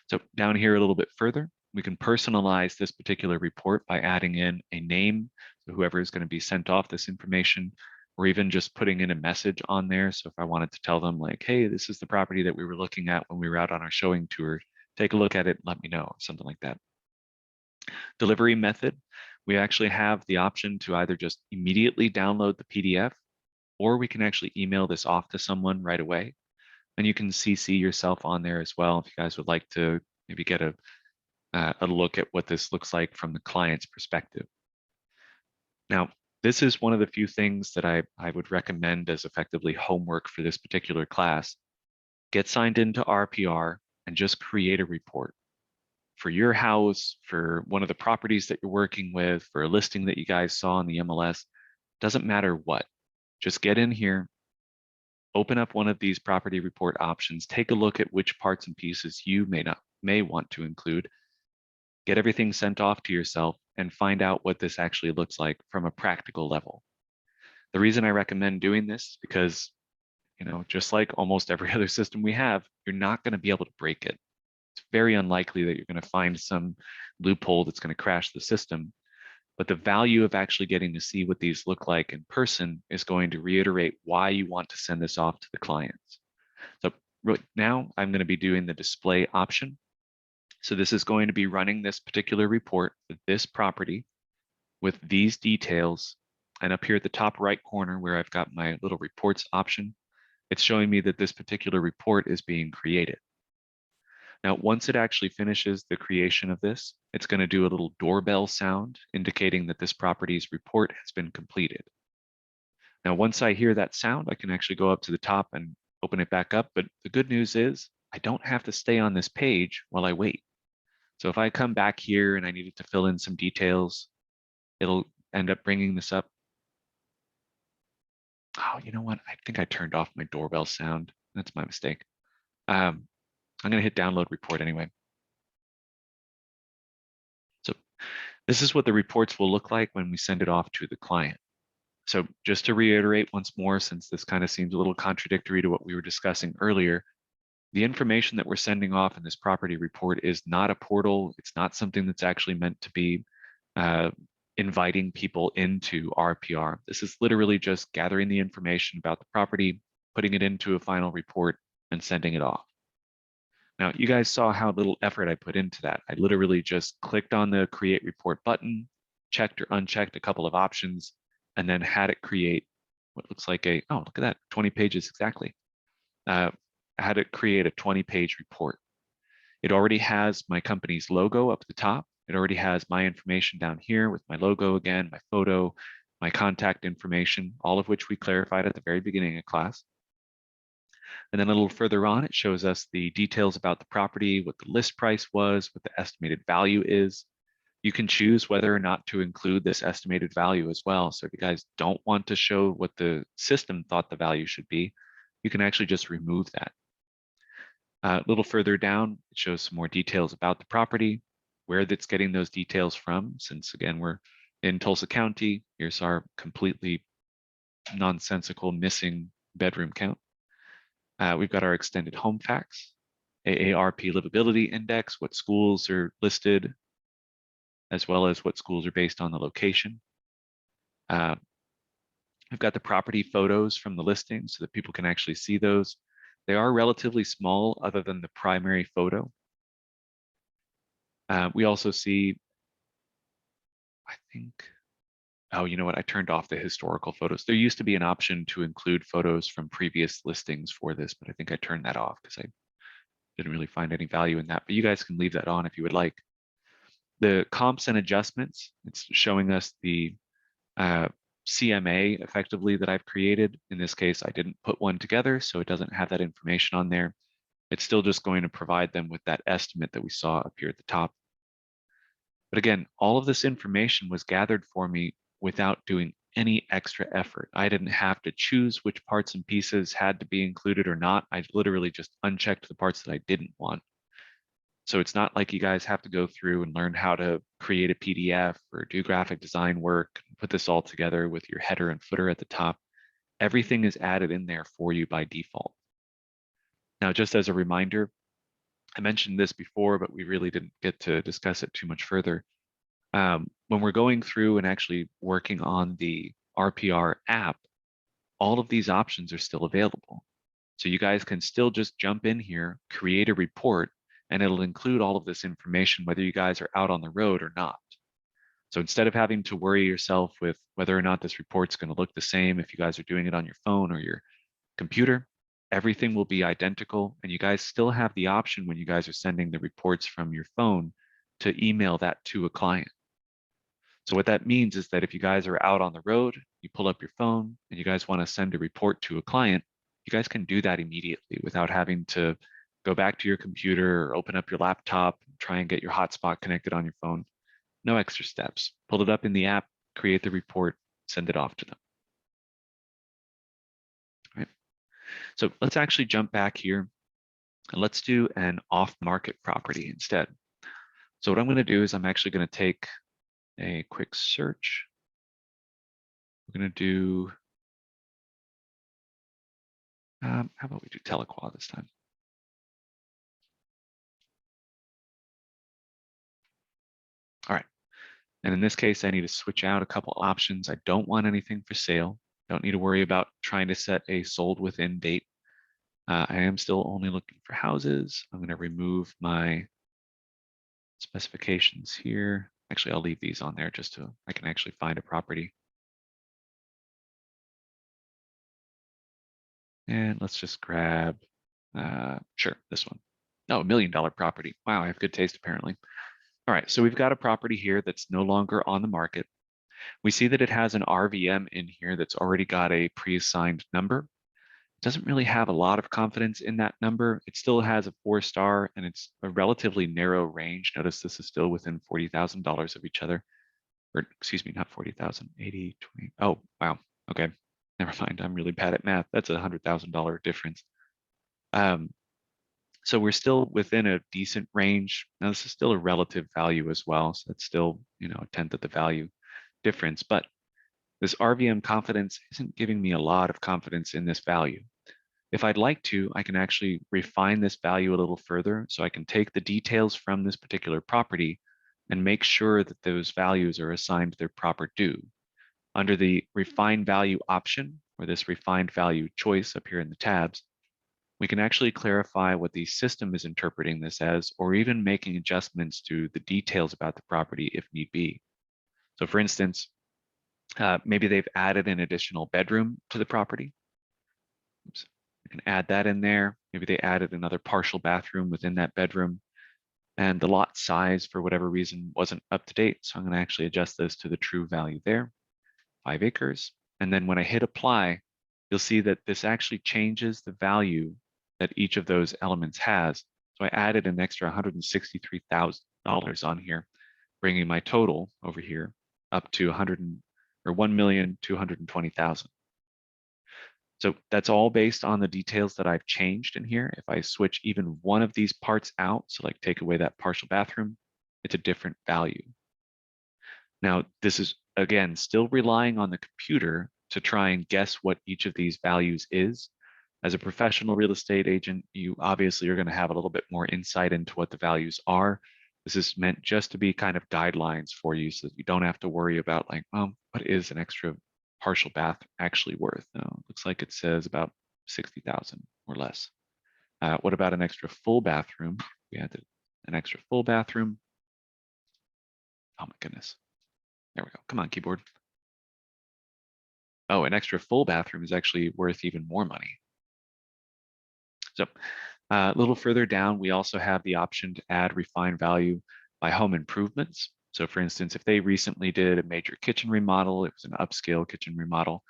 So down here a little bit further, we can personalize this particular report by adding in a name, so whoever is going to be sent off this information, or even just putting in a message on there. So if I wanted to tell them like, hey, this is the property that we were looking at when we were out on our showing tour, take a look at it, let me know, or something like that. Delivery method, we actually have the option to either just immediately download the PDF, or we can actually email this off to someone right away. And you can CC yourself on there as well if you guys would like to maybe get a look at what this looks like from the client's perspective. Now, this is one of the few things that I would recommend as effectively homework for this particular class. Get signed into RPR and just create a report for your house, for one of the properties that you're working with, for a listing that you guys saw in the MLS. Doesn't matter what. Just get in here, open up one of these property report options, take a look at which parts and pieces you may want to include, get everything sent off to yourself, and find out what this actually looks like from a practical level. The reason I recommend doing this is because, just like almost every other system we have, you're not going to be able to break it. It's very unlikely that you're going to find some loophole that's going to crash the system. But the value of actually getting to see what these look like in person is going to reiterate why you want to send this off to the clients. So right now I'm going to be doing the display option. So this is going to be running this particular report for this property with these details. And up here at the top right corner where I've got my little reports option, it's showing me that this particular report is being created. Now, once it actually finishes the creation of this, it's going to do a little doorbell sound indicating that this property's report has been completed. Now, once I hear that sound, I can actually go up to the top and open it back up. But the good news is I don't have to stay on this page while I wait. So if I come back here and I needed to fill in some details, it'll end up bringing this up. Oh, you know what? I think I turned off my doorbell sound. That's my mistake. I'm going to hit download report anyway. So this is what the reports will look like when we send it off to the client. So just to reiterate once more, since this kind of seems a little contradictory to what we were discussing earlier, the information that we're sending off in this property report is not a portal. It's not something that's actually meant to be inviting people into RPR. This is literally just gathering the information about the property, putting it into a final report, and sending it off. Now, you guys saw how little effort I put into that. I literally just clicked on the create report button, checked or unchecked a couple of options, and then had it create what looks like oh, look at that, 20 pages exactly. I had it create a 20-page report. It already has my company's logo up at the top. It already has my information down here with my logo again, my photo, my contact information, all of which we clarified at the very beginning of class. And then a little further on, it shows us the details about the property, what the list price was, what the estimated value is. You can choose whether or not to include this estimated value as well. So if you guys don't want to show what the system thought the value should be, you can actually just remove that. A little further down, it shows some more details about the property, where that's getting those details from. Since again, we're in Tulsa County, here's our completely nonsensical missing bedroom count. We've got our extended home facts, AARP livability index, what schools are listed, as well as what schools are based on the location. We've got the property photos from the listing so that people can actually see those. They are relatively small other than the primary photo. We also see, I think, oh, you know what? I turned off the historical photos. There used to be an option to include photos from previous listings for this, but I think I turned that off because I didn't really find any value in that. But you guys can leave that on if you would like. The comps and adjustments, it's showing us the CMA effectively that I've created. In this case, I didn't put one together, so it doesn't have that information on there. It's still just going to provide them with that estimate that we saw up here at the top. But again, all of this information was gathered for me without doing any extra effort. I didn't have to choose which parts and pieces had to be included or not. I literally just unchecked the parts that I didn't want. So it's not like you guys have to go through and learn how to create a PDF or do graphic design work, put this all together with your header and footer at the top. Everything is added in there for you by default. Now, just as a reminder, I mentioned this before, but we really didn't get to discuss it too much further. When we're going through and actually working on the RPR app, all of these options are still available. So you guys can still just jump in here, create a report, and it'll include all of this information, whether you guys are out on the road or not. So instead of having to worry yourself with whether or not this report's going to look the same if you guys are doing it on your phone or your computer, everything will be identical. And you guys still have the option when you guys are sending the reports from your phone to email that to a client. So what that means is that if you guys are out on the road, you pull up your phone and you guys want to send a report to a client, you guys can do that immediately without having to go back to your computer or open up your laptop, try and get your hotspot connected on your phone. No extra steps. Pull it up in the app, create the report, send it off to them. Right. So let's actually jump back here and let's do an off-market property instead. So what I'm going to do is I'm actually going to take a quick search. We're going to do, how about we do Telequal this time? All right. And in this case, I need to switch out a couple options. I don't want anything for sale. Don't need to worry about trying to set a sold within date. I am still only looking for houses. I'm going to remove my specifications here. Actually, I'll leave these on there just so I can actually find a property. And let's just grab, sure, this one. Oh, $1 million property. Wow, I have good taste apparently. All right, so we've got a property here that's no longer on the market. We see that it has an RVM in here that's already got a pre-assigned number. It doesn't really have a lot of confidence in that number. It still has a 4-star and it's a relatively narrow range. Notice this is still within $40,000 of each other. Or excuse me, not 40,000, 80, 20. Oh, wow. Okay, never mind. I'm really bad at math. That's a $100,000 difference. So we're still within a decent range. Now this is still a relative value as well. So it's still, a tenth of the value difference, but this RVM confidence isn't giving me a lot of confidence in this value. If I'd like to, I can actually refine this value a little further. So I can take the details from this particular property and make sure that those values are assigned their proper due. Under the refine value option, or this refined value choice up here in the tabs, we can actually clarify what the system is interpreting this as, or even making adjustments to the details about the property if need be. So for instance, maybe they've added an additional bedroom to the property. Oops. We can add that in there. Maybe they added another partial bathroom within that bedroom, and the lot size for whatever reason wasn't up to date. So I'm going to actually adjust this to the true value there, 5 acres. And then when I hit apply, you'll see that this actually changes the value that each of those elements has. So I added an extra $163,000 on here, bringing my total over here up to 1,220,000. So that's all based on the details that I've changed in here. If I switch even one of these parts out, so like take away that partial bathroom, it's a different value. Now, this is, again, still relying on the computer to try and guess what each of these values is. As a professional real estate agent, you obviously are going to have a little bit more insight into what the values are. This is meant just to be kind of guidelines for you so that you don't have to worry about like, what is an extra partial bath actually worth? Looks like it says about 60,000 or less. What about an extra full bathroom? We had an extra full bathroom. Oh my goodness. There we go. Come on, keyboard. Oh, an extra full bathroom is actually worth even more money. So a little further down, we also have the option to add refine value by home improvements. So for instance, if they recently did a major kitchen remodel, it was an upscale kitchen remodel.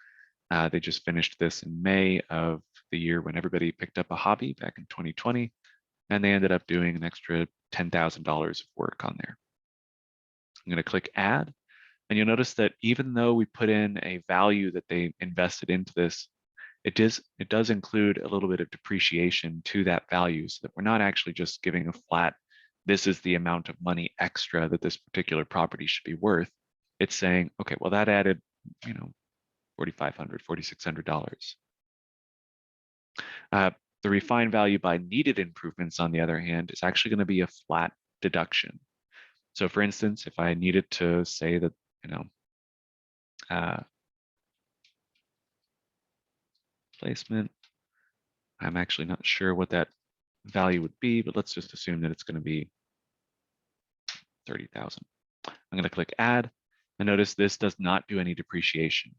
They just finished this in May of the year when everybody picked up a hobby back in 2020, and they ended up doing an extra $10,000 of work on there. I'm going to click add, and you'll notice that even though we put in a value that they invested into this, it does include a little bit of depreciation to that value so that we're not actually just giving a flat, this is the amount of money extra that this particular property should be worth. It's saying, okay, well, that added, $4,500, $4,600. The refined value by needed improvements, on the other hand, is actually going to be a flat deduction. So for instance, if I needed to say that, placement, I'm actually not sure what that value would be, but let's just assume that it's going to be 30,000. I'm going to click add, and notice this does not do any depreciation.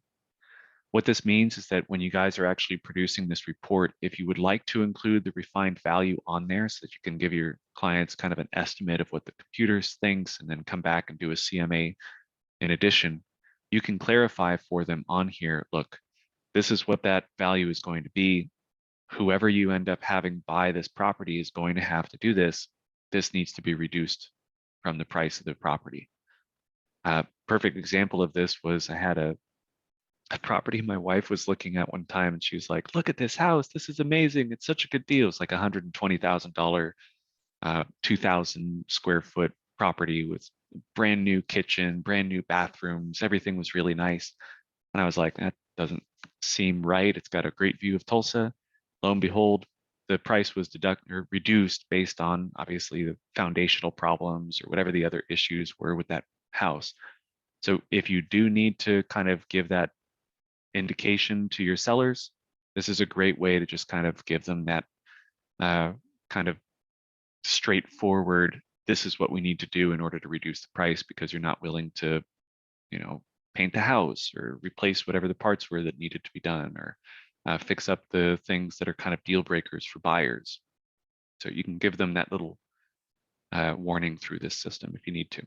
What this means is that when you guys are actually producing this report, if you would like to include the refined value on there so that you can give your clients kind of an estimate of what the computer thinks and then come back and do a CMA in addition, you can clarify for them on here, look, this is what that value is going to be. Whoever you end up having buy this property is going to have to do this. This needs to be reduced from the price of the property. Perfect example of this was I had a a property my wife was looking at one time, and she was like, "Look at this house. This is amazing. It's such a good deal." It's like $120,000, 2,000 square foot property with brand new kitchen, brand new bathrooms. Everything was really nice. And I was like, that doesn't seem right. It's got a great view of Tulsa. Lo and behold, the price was reduced based on obviously the foundational problems or whatever the other issues were with that house. So if you do need to kind of give that indication to your sellers, this is a great way to just kind of give them that kind of straightforward, this is what we need to do in order to reduce the price because you're not willing to, paint the house or replace whatever the parts were that needed to be done, or fix up the things that are kind of deal breakers for buyers. So you can give them that little warning through this system if you need to.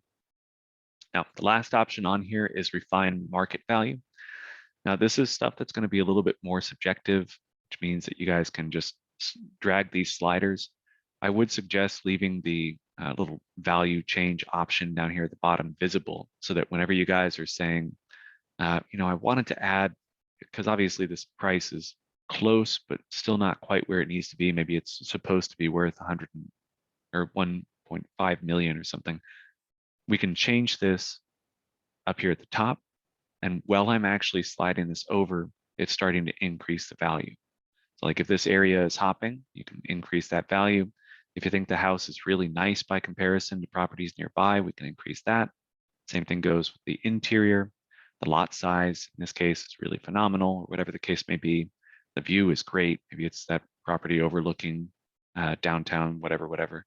Now, the last option on here is refine market value. Now, this is stuff that's going to be a little bit more subjective, which means that you guys can just drag these sliders. I would suggest leaving the little value change option down here at the bottom visible, so that whenever you guys are saying, I wanted to add, because obviously this price is close, but still not quite where it needs to be. Maybe it's supposed to be worth 100 or 1.5 million or something. We can change this up here at the top. And while I'm actually sliding this over, it's starting to increase the value. So like if this area is hopping, you can increase that value. If you think the house is really nice by comparison to properties nearby, we can increase that. Same thing goes with the interior. The lot size, in this case, is really phenomenal, or whatever the case may be. The view is great. Maybe it's that property overlooking downtown, whatever.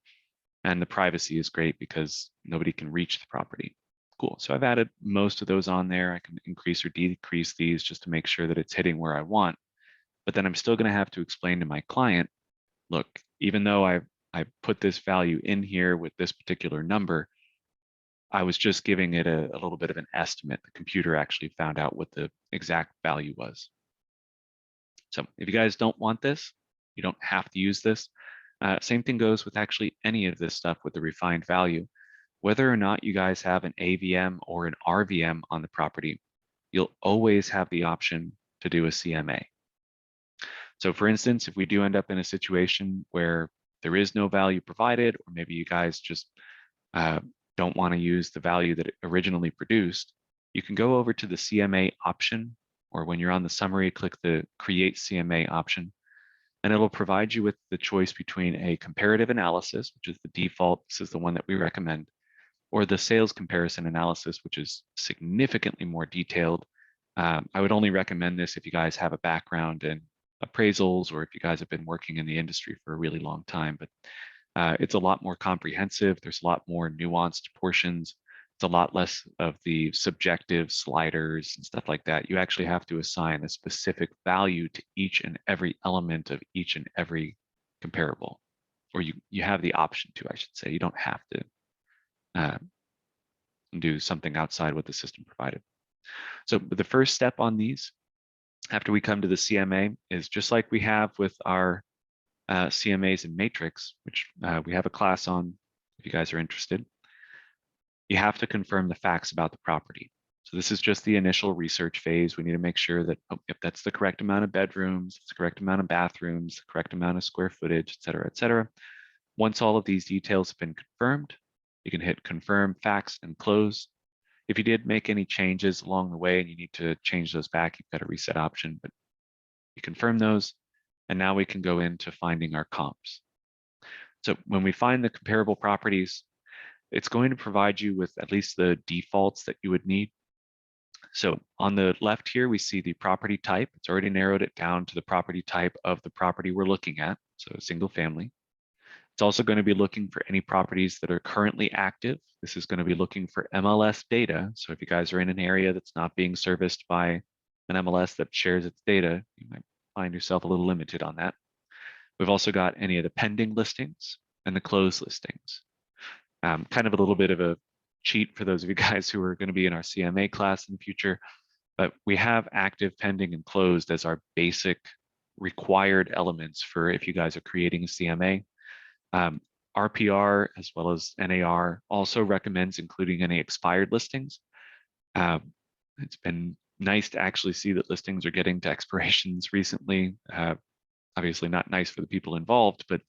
And the privacy is great because nobody can reach the property. Cool. So I've added most of those on there. I can increase or decrease these just to make sure that it's hitting where I want. But then I'm still going to have to explain to my client, look, even though I put this value in here with this particular number, I was just giving it a little bit of an estimate. The computer actually found out what the exact value was. So if you guys don't want this, you don't have to use this. Same thing goes with actually any of this stuff with the refined value. Whether or not you guys have an AVM or an RVM on the property, you'll always have the option to do a CMA. So for instance, if we do end up in a situation where there is no value provided, or maybe you guys just don't want to use the value that it originally produced, you can go over to the CMA option, or when you're on the summary, click the Create CMA option, and it'll provide you with the choice between a comparative analysis, which is the default, this is the one that we recommend, or the sales comparison analysis, which is significantly more detailed. I would only recommend this if you guys have a background in appraisals, or if you guys have been working in the industry for a really long time, but it's a lot more comprehensive. There's a lot more nuanced portions. It's a lot less of the subjective sliders and stuff like that. You actually have to assign a specific value to each and every element of each and every comparable, or you have the option to, I should say. You don't have to do something outside what the system provided. So the first step on these, after we come to the CMA, is just like we have with our CMAs in Matrix, which we have a class on if you guys are interested. You have to confirm the facts about the property. So this is just the initial research phase. We need to make sure that if that's the correct amount of bedrooms, it's the correct amount of bathrooms, the correct amount of square footage, et cetera, et cetera. Once all of these details have been confirmed, you can hit confirm facts and close. If you did make any changes along the way and you need to change those back, you've got a reset option, but you confirm those. And now we can go into finding our comps. So when we find the comparable properties, it's going to provide you with at least the defaults that you would need. So on the left here, we see the property type. It's already narrowed it down to the property type of the property we're looking at, so a single family. It's also going to be looking for any properties that are currently active. This is going to be looking for MLS data. So if you guys are in an area that's not being serviced by an MLS that shares its data, you might find yourself a little limited on that. We've also got any of the pending listings and the closed listings. Kind of a little bit of a cheat for those of you guys who are going to be in our CMA class in the future, but we have active, pending, and closed as our basic required elements for if you guys are creating a CMA. RPR as well as NAR also recommends including any expired listings. It's been nice to actually see that listings are getting to expirations recently. Obviously not nice for the people involved, but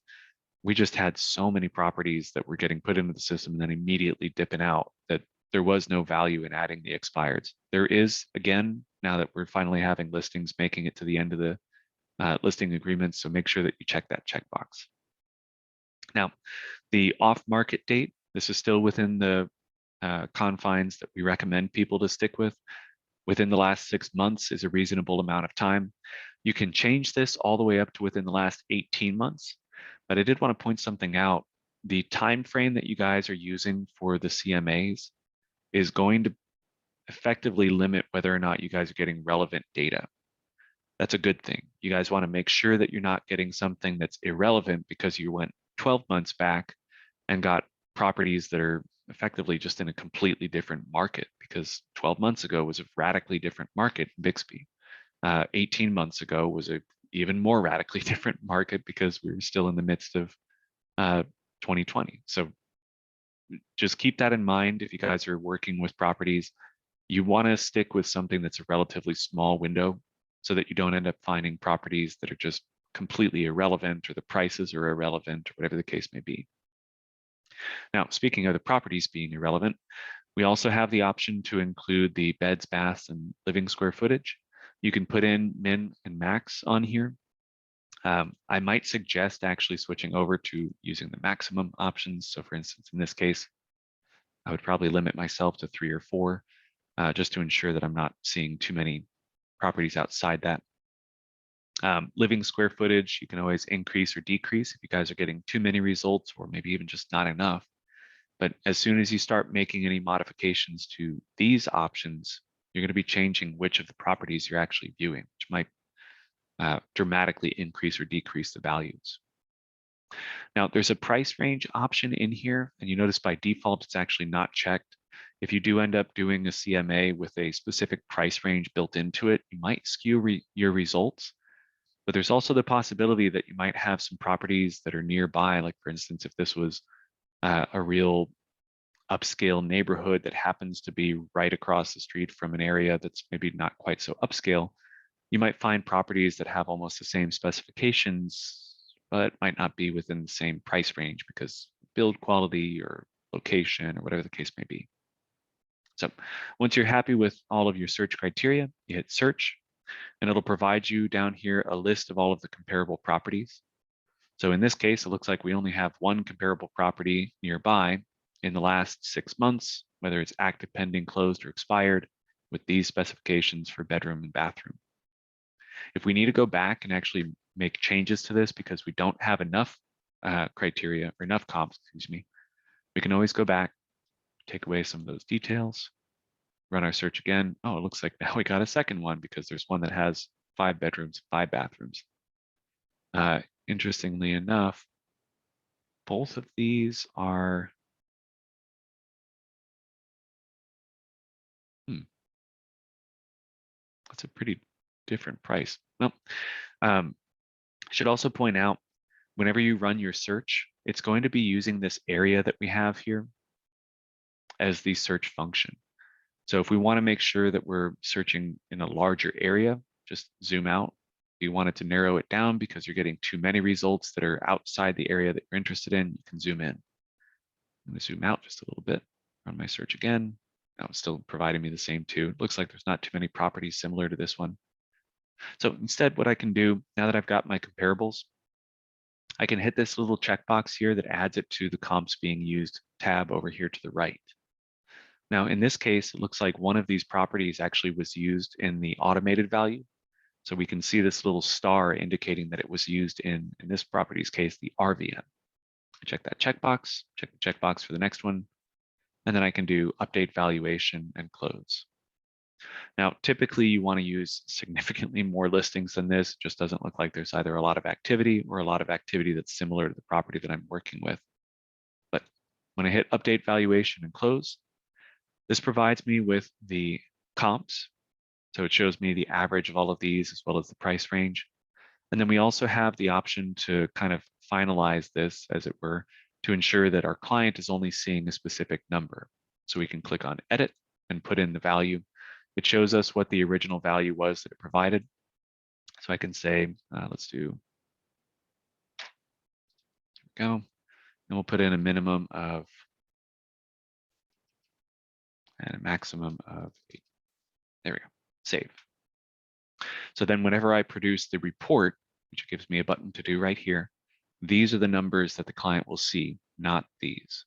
we just had so many properties that were getting put into the system and then immediately dipping out that there was no value in adding the expireds. There is, again, now that we're finally having listings making it to the end of the listing agreements, so make sure that you check that checkbox. Now, the off-market date, this is still within the confines that we recommend people to stick with. Within the last 6 months is a reasonable amount of time. You can change this all the way up to within the last 18 months, but I did want to point something out. The time frame that you guys are using for the CMAs is going to effectively limit whether or not you guys are getting relevant data. That's a good thing. You guys want to make sure that you're not getting something that's irrelevant because you went 12 months back and got properties that are effectively just in a completely different market, because 12 months ago was a radically different market in Bixby. 18 months ago was a even more radically different market because we were still in the midst of 2020. So just keep that in mind if you guys are working with properties. You want to stick with something that's a relatively small window so that you don't end up finding properties that are just completely irrelevant, or the prices are irrelevant, or whatever the case may be. Now, speaking of the properties being irrelevant, we also have the option to include the beds, baths, and living square footage. You can put in min and max on here. I might suggest actually switching over to using the maximum options. So for instance, in this case, I would probably limit myself to 3 or 4, just to ensure that I'm not seeing too many properties outside that. Living square footage, you can always increase or decrease if you guys are getting too many results, or maybe even just not enough. But as soon as you start making any modifications to these options, you're going to be changing which of the properties you're actually viewing, which might dramatically increase or decrease the values. Now, there's a price range option in here, and you notice by default it's actually not checked. If you do end up doing a CMA with a specific price range built into it, you might skew your results. But there's also the possibility that you might have some properties that are nearby. Like for instance, if this was a real upscale neighborhood that happens to be right across the street from an area that's maybe not quite so upscale, you might find properties that have almost the same specifications, but might not be within the same price range because build quality or location or whatever the case may be. So once you're happy with all of your search criteria, you hit search, and it'll provide you down here a list of all of the comparable properties. So in this case, it looks like we only have one comparable property nearby in the last 6 months, whether it's active, pending, closed, or expired, with these specifications for bedroom and bathroom. If we need to go back and actually make changes to this because we don't have enough criteria or enough comps, excuse me, we can always go back, take away some of those details, run our search again. Oh, it looks like now we got a second one because there's one that has 5 bedrooms, 5 bathrooms. Interestingly enough, both of these are, that's a pretty different price. Well, I should also point out, whenever you run your search, it's going to be using this area that we have here as the search function. So if we want to make sure that we're searching in a larger area, just zoom out. If you wanted to narrow it down because you're getting too many results that are outside the area that you're interested in, you can zoom in. I'm going to zoom out just a little bit, run my search again. Now it's still providing me the same 2. It looks like there's not too many properties similar to this one. So instead, what I can do, now that I've got my comparables, I can hit this little checkbox here that adds it to the comps being used tab over here to the right. Now, in this case, it looks like one of these properties actually was used in the automated value. So we can see this little star indicating that it was used in this property's case, the RVM. Check that checkbox, check the checkbox for the next one, and then I can do update valuation and close. Now, typically you want to use significantly more listings than this. It just doesn't look like there's either a lot of activity or a lot of activity that's similar to the property that I'm working with. But when I hit update valuation and close, this provides me with the comps. So it shows me the average of all of these as well as the price range. And then we also have the option to kind of finalize this, as it were, to ensure that our client is only seeing a specific number. So we can click on edit and put in the value. It shows us what the original value was that it provided. So I can say, let's do, there we go. And we'll put in a minimum of and a maximum of 8. There we go, save. So then whenever I produce the report, which gives me a button to do right here, these are the numbers that the client will see, not these.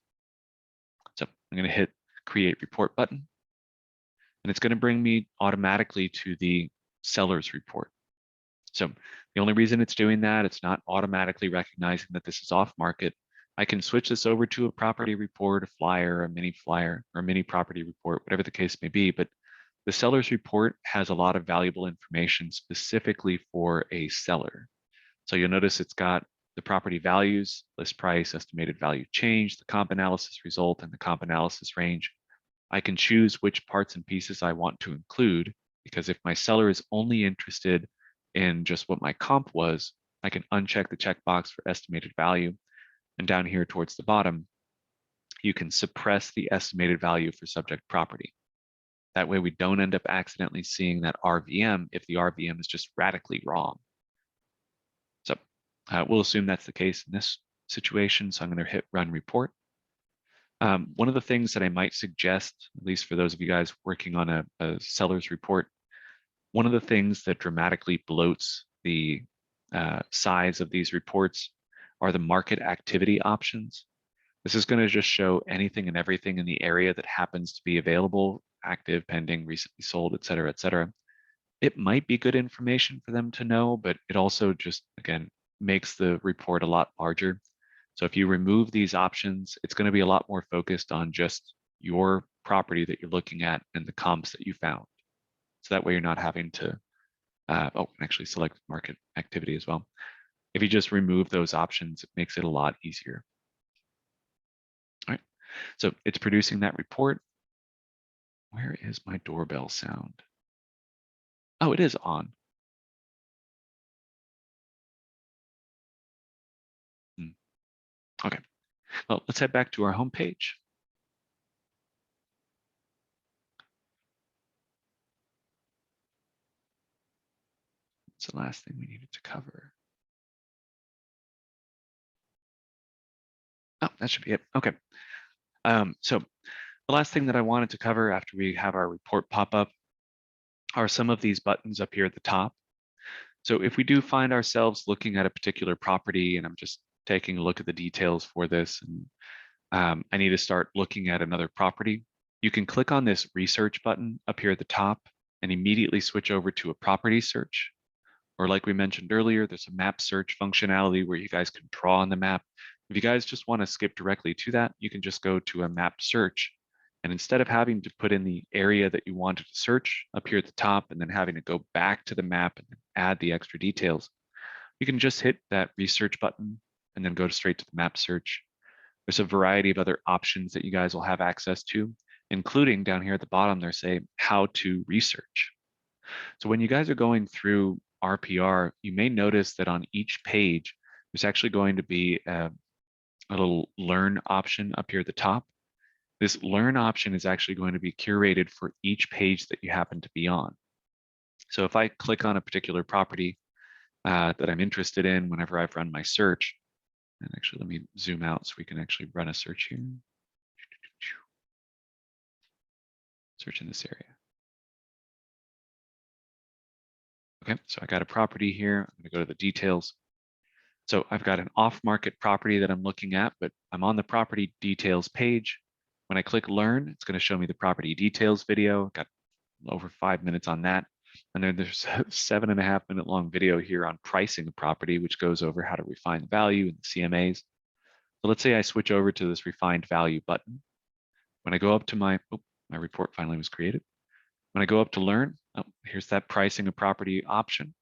So I'm going to hit create report button, and it's going to bring me automatically to the seller's report. So the only reason it's doing that, it's not automatically recognizing that this is off market. I can switch this over to a property report, a flyer, a mini flyer, or a mini property report, whatever the case may be. But the seller's report has a lot of valuable information specifically for a seller. So you'll notice it's got the property values, list price, estimated value change, the comp analysis result, and the comp analysis range. I can choose which parts and pieces I want to include, because if my seller is only interested in just what my comp was, I can uncheck the checkbox for estimated value. And down here towards the bottom, you can suppress the estimated value for subject property. That way we don't end up accidentally seeing that RVM if the RVM is just radically wrong. So we'll assume that's the case in this situation. So I'm going to hit run report. One of the things that I might suggest, at least for those of you guys working on a seller's report, one of the things that dramatically bloats the size of these reports are the market activity options. This is going to just show anything and everything in the area that happens to be available, active, pending, recently sold, et cetera, et cetera. It might be good information for them to know, but it also just, again, makes the report a lot larger. So if you remove these options, it's going to be a lot more focused on just your property that you're looking at and the comps that you found. So that way you're not having to, actually select market activity as well. If you just remove those options, it makes it a lot easier. All right, so it's producing that report. Where is my doorbell sound? Oh, it is on. Okay, well, let's head back to our home page. It's the last thing we needed to cover. Oh, that should be it. Okay. So the last thing that I wanted to cover after we have our report pop up are some of these buttons up here at the top. So if we do find ourselves looking at a particular property, and I'm just taking a look at the details for this, and I need to start looking at another property, you can click on this research button up here at the top and immediately switch over to a property search. Or like we mentioned earlier, there's a map search functionality where you guys can draw on the map. If you guys just want to skip directly to that, you can just go to a map search. And instead of having to put in the area that you wanted to search up here at the top and then having to go back to the map and add the extra details, you can just hit that research button and then go straight to the map search. There's a variety of other options that you guys will have access to, including down here at the bottom, there's a how to research. So when you guys are going through RPR, you may notice that on each page, there's actually going to be a little learn option up here at the top. This learn option is actually going to be curated for each page that you happen to be on. So if I click on a particular property that I'm interested in whenever I've run my search, and actually let me zoom out so we can actually run a search here. Search in this area. Okay, so I got a property here. I'm going to go to the details. So I've got an off-market property that I'm looking at, but I'm on the property details page. When I click learn, it's going to show me the property details video. Got over 5 minutes on that. And then there's a 7.5 minute long video here on pricing the property, which goes over how to refine the value and the CMAs. So let's say I switch over to this refined value button. When I go up to my report finally was created. When I go up to learn, here's that pricing a property option.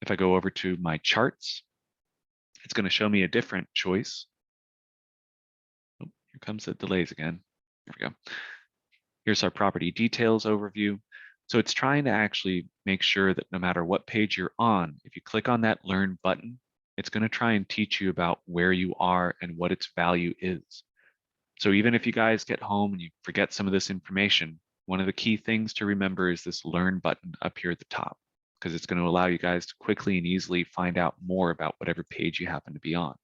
If I go over to my charts, it's going to show me a different choice. Oh, here comes the delays again. There we go. Here's our property details overview. So it's trying to actually make sure that no matter what page you're on, if you click on that learn button, it's going to try and teach you about where you are and what its value is. So even if you guys get home and you forget some of this information, one of the key things to remember is this Learn button up here at the top, because it's going to allow you guys to quickly and easily find out more about whatever page you happen to be on.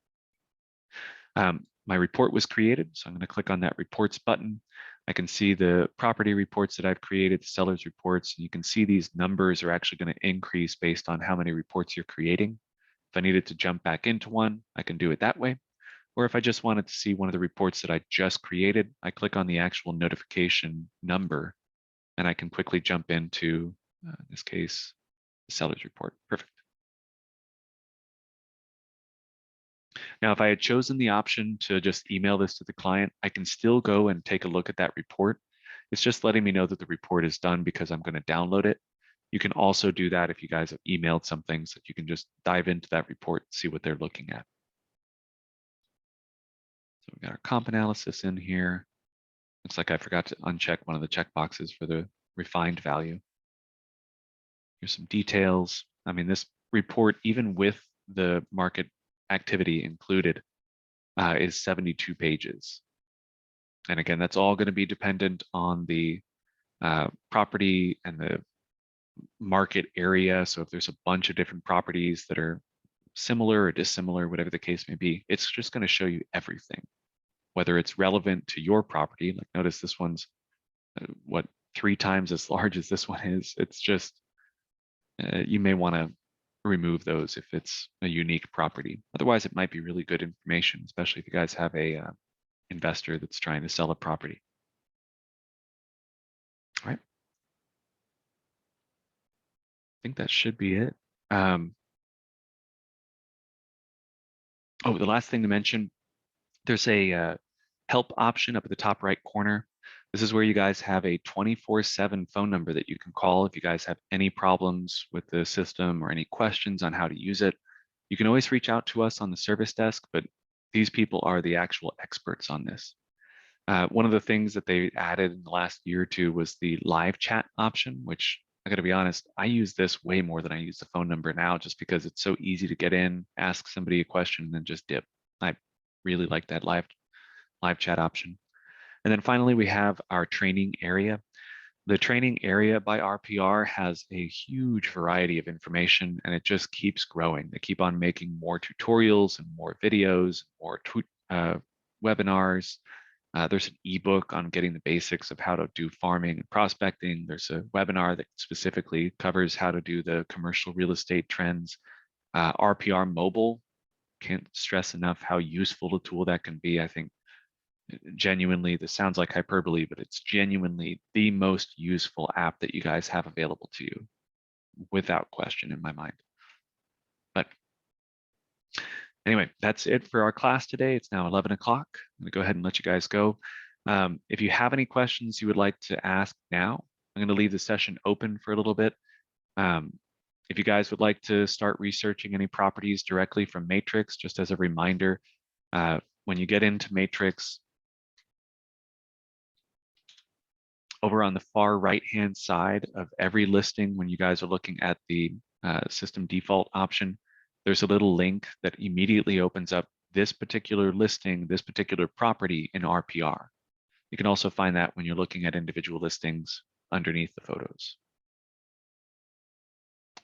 My report was created, so I'm going to click on that Reports button. I can see the property reports that I've created, the seller's reports, and you can see these numbers are actually going to increase based on how many reports you're creating. If I needed to jump back into one, I can do it that way. Or if I just wanted to see one of the reports that I just created, I click on the actual notification number, and I can quickly jump into, in this case, the seller's report. Perfect. Now, if I had chosen the option to just email this to the client, I can still go and take a look at that report. It's just letting me know that the report is done because I'm going to download it. You can also do that if you guys have emailed some things that you can just dive into that report and see what they're looking at. So we've got our comp analysis in here. Looks like I forgot to uncheck one of the checkboxes for the refined value. Here's some details. I mean, this report, even with the market activity included, is 72 pages. And again, that's all going to be dependent on the property and the market area. So if there's a bunch of different properties that are similar or dissimilar, whatever the case may be, it's just going to show you everything, whether it's relevant to your property. Like notice this one's what, 3 times as large as this one is. It's just, you may want to remove those if it's a unique property. Otherwise, it might be really good information, especially if you guys have a investor that's trying to sell a property. All right. I think that should be it. Oh, the last thing to mention, there's a help option up at the top right corner. This is where you guys have a 24/7 phone number that you can call if you guys have any problems with the system or any questions on how to use it. You can always reach out to us on the service desk, but these people are the actual experts on this. One of the things that they added in the last year or two was the live chat option, which I gotta be honest, I use this way more than I use the phone number now, just because it's so easy to get in, ask somebody a question, and then just dip. I really like that live chat option. And then finally, we have our training area. The training area by RPR has a huge variety of information, and it just keeps growing. They keep on making more tutorials and more videos, more webinars. There's an ebook on getting the basics of how to do farming and prospecting. There's a webinar that specifically covers how to do the commercial real estate trends. RPR Mobile, can't stress enough how useful a tool that can be. I think genuinely, this sounds like hyperbole, but it's genuinely the most useful app that you guys have available to you, without question in my mind. But anyway, that's it for our class today. It's now 11 o'clock. I'm gonna go ahead and let you guys go. If you have any questions you would like to ask now, I'm gonna leave the session open for a little bit. If you guys would like to start researching any properties directly from Matrix, just as a reminder, when you get into Matrix, over on the far right-hand side of every listing, when you guys are looking at the system default option, there's a little link that immediately opens up this particular listing, this particular property in RPR. You can also find that when you're looking at individual listings underneath the photos.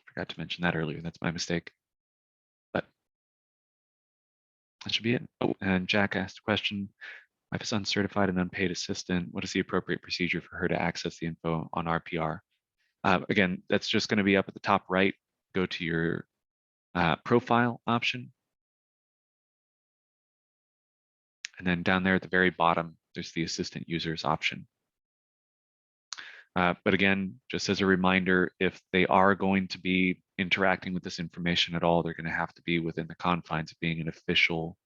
Forgot to mention that earlier, that's my mistake. But that should be it. Oh, and Jack asked a question. Wife is uncertified and unpaid assistant. What is the appropriate procedure for her to access the info on RPR? Again, that's just going to be up at the top right. Go to your profile option. And then down there at the very bottom, there's the assistant users option. But again, just as a reminder, if they are going to be interacting with this information at all, they're going to have to be within the confines of being an official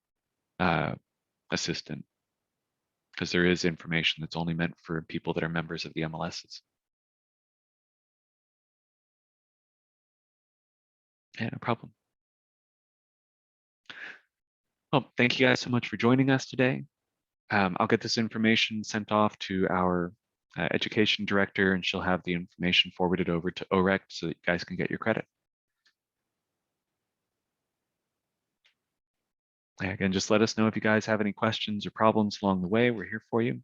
assistant, because there is information that's only meant for people that are members of the MLSs. Yeah, no problem. Well, thank you guys so much for joining us today. I'll get this information sent off to our education director, and she'll have the information forwarded over to OREC so that you guys can get your credit. Again, just let us know if you guys have any questions or problems along the way. We're here for you.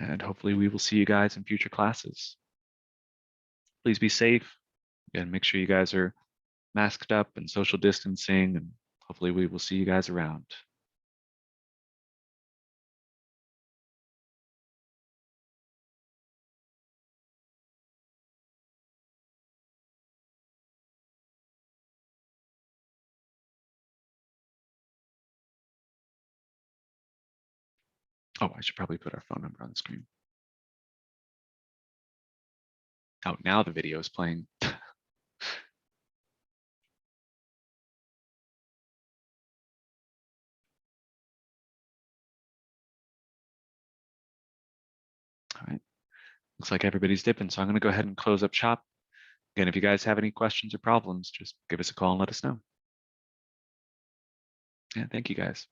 And hopefully we will see you guys in future classes. Please be safe and make sure you guys are masked up and social distancing, and hopefully we will see you guys around. Oh, I should probably put our phone number on the screen. Oh, now the video is playing. All right. Looks like everybody's dipping, so I'm going to go ahead and close up shop. Again, if you guys have any questions or problems, just give us a call and let us know. Yeah, thank you guys.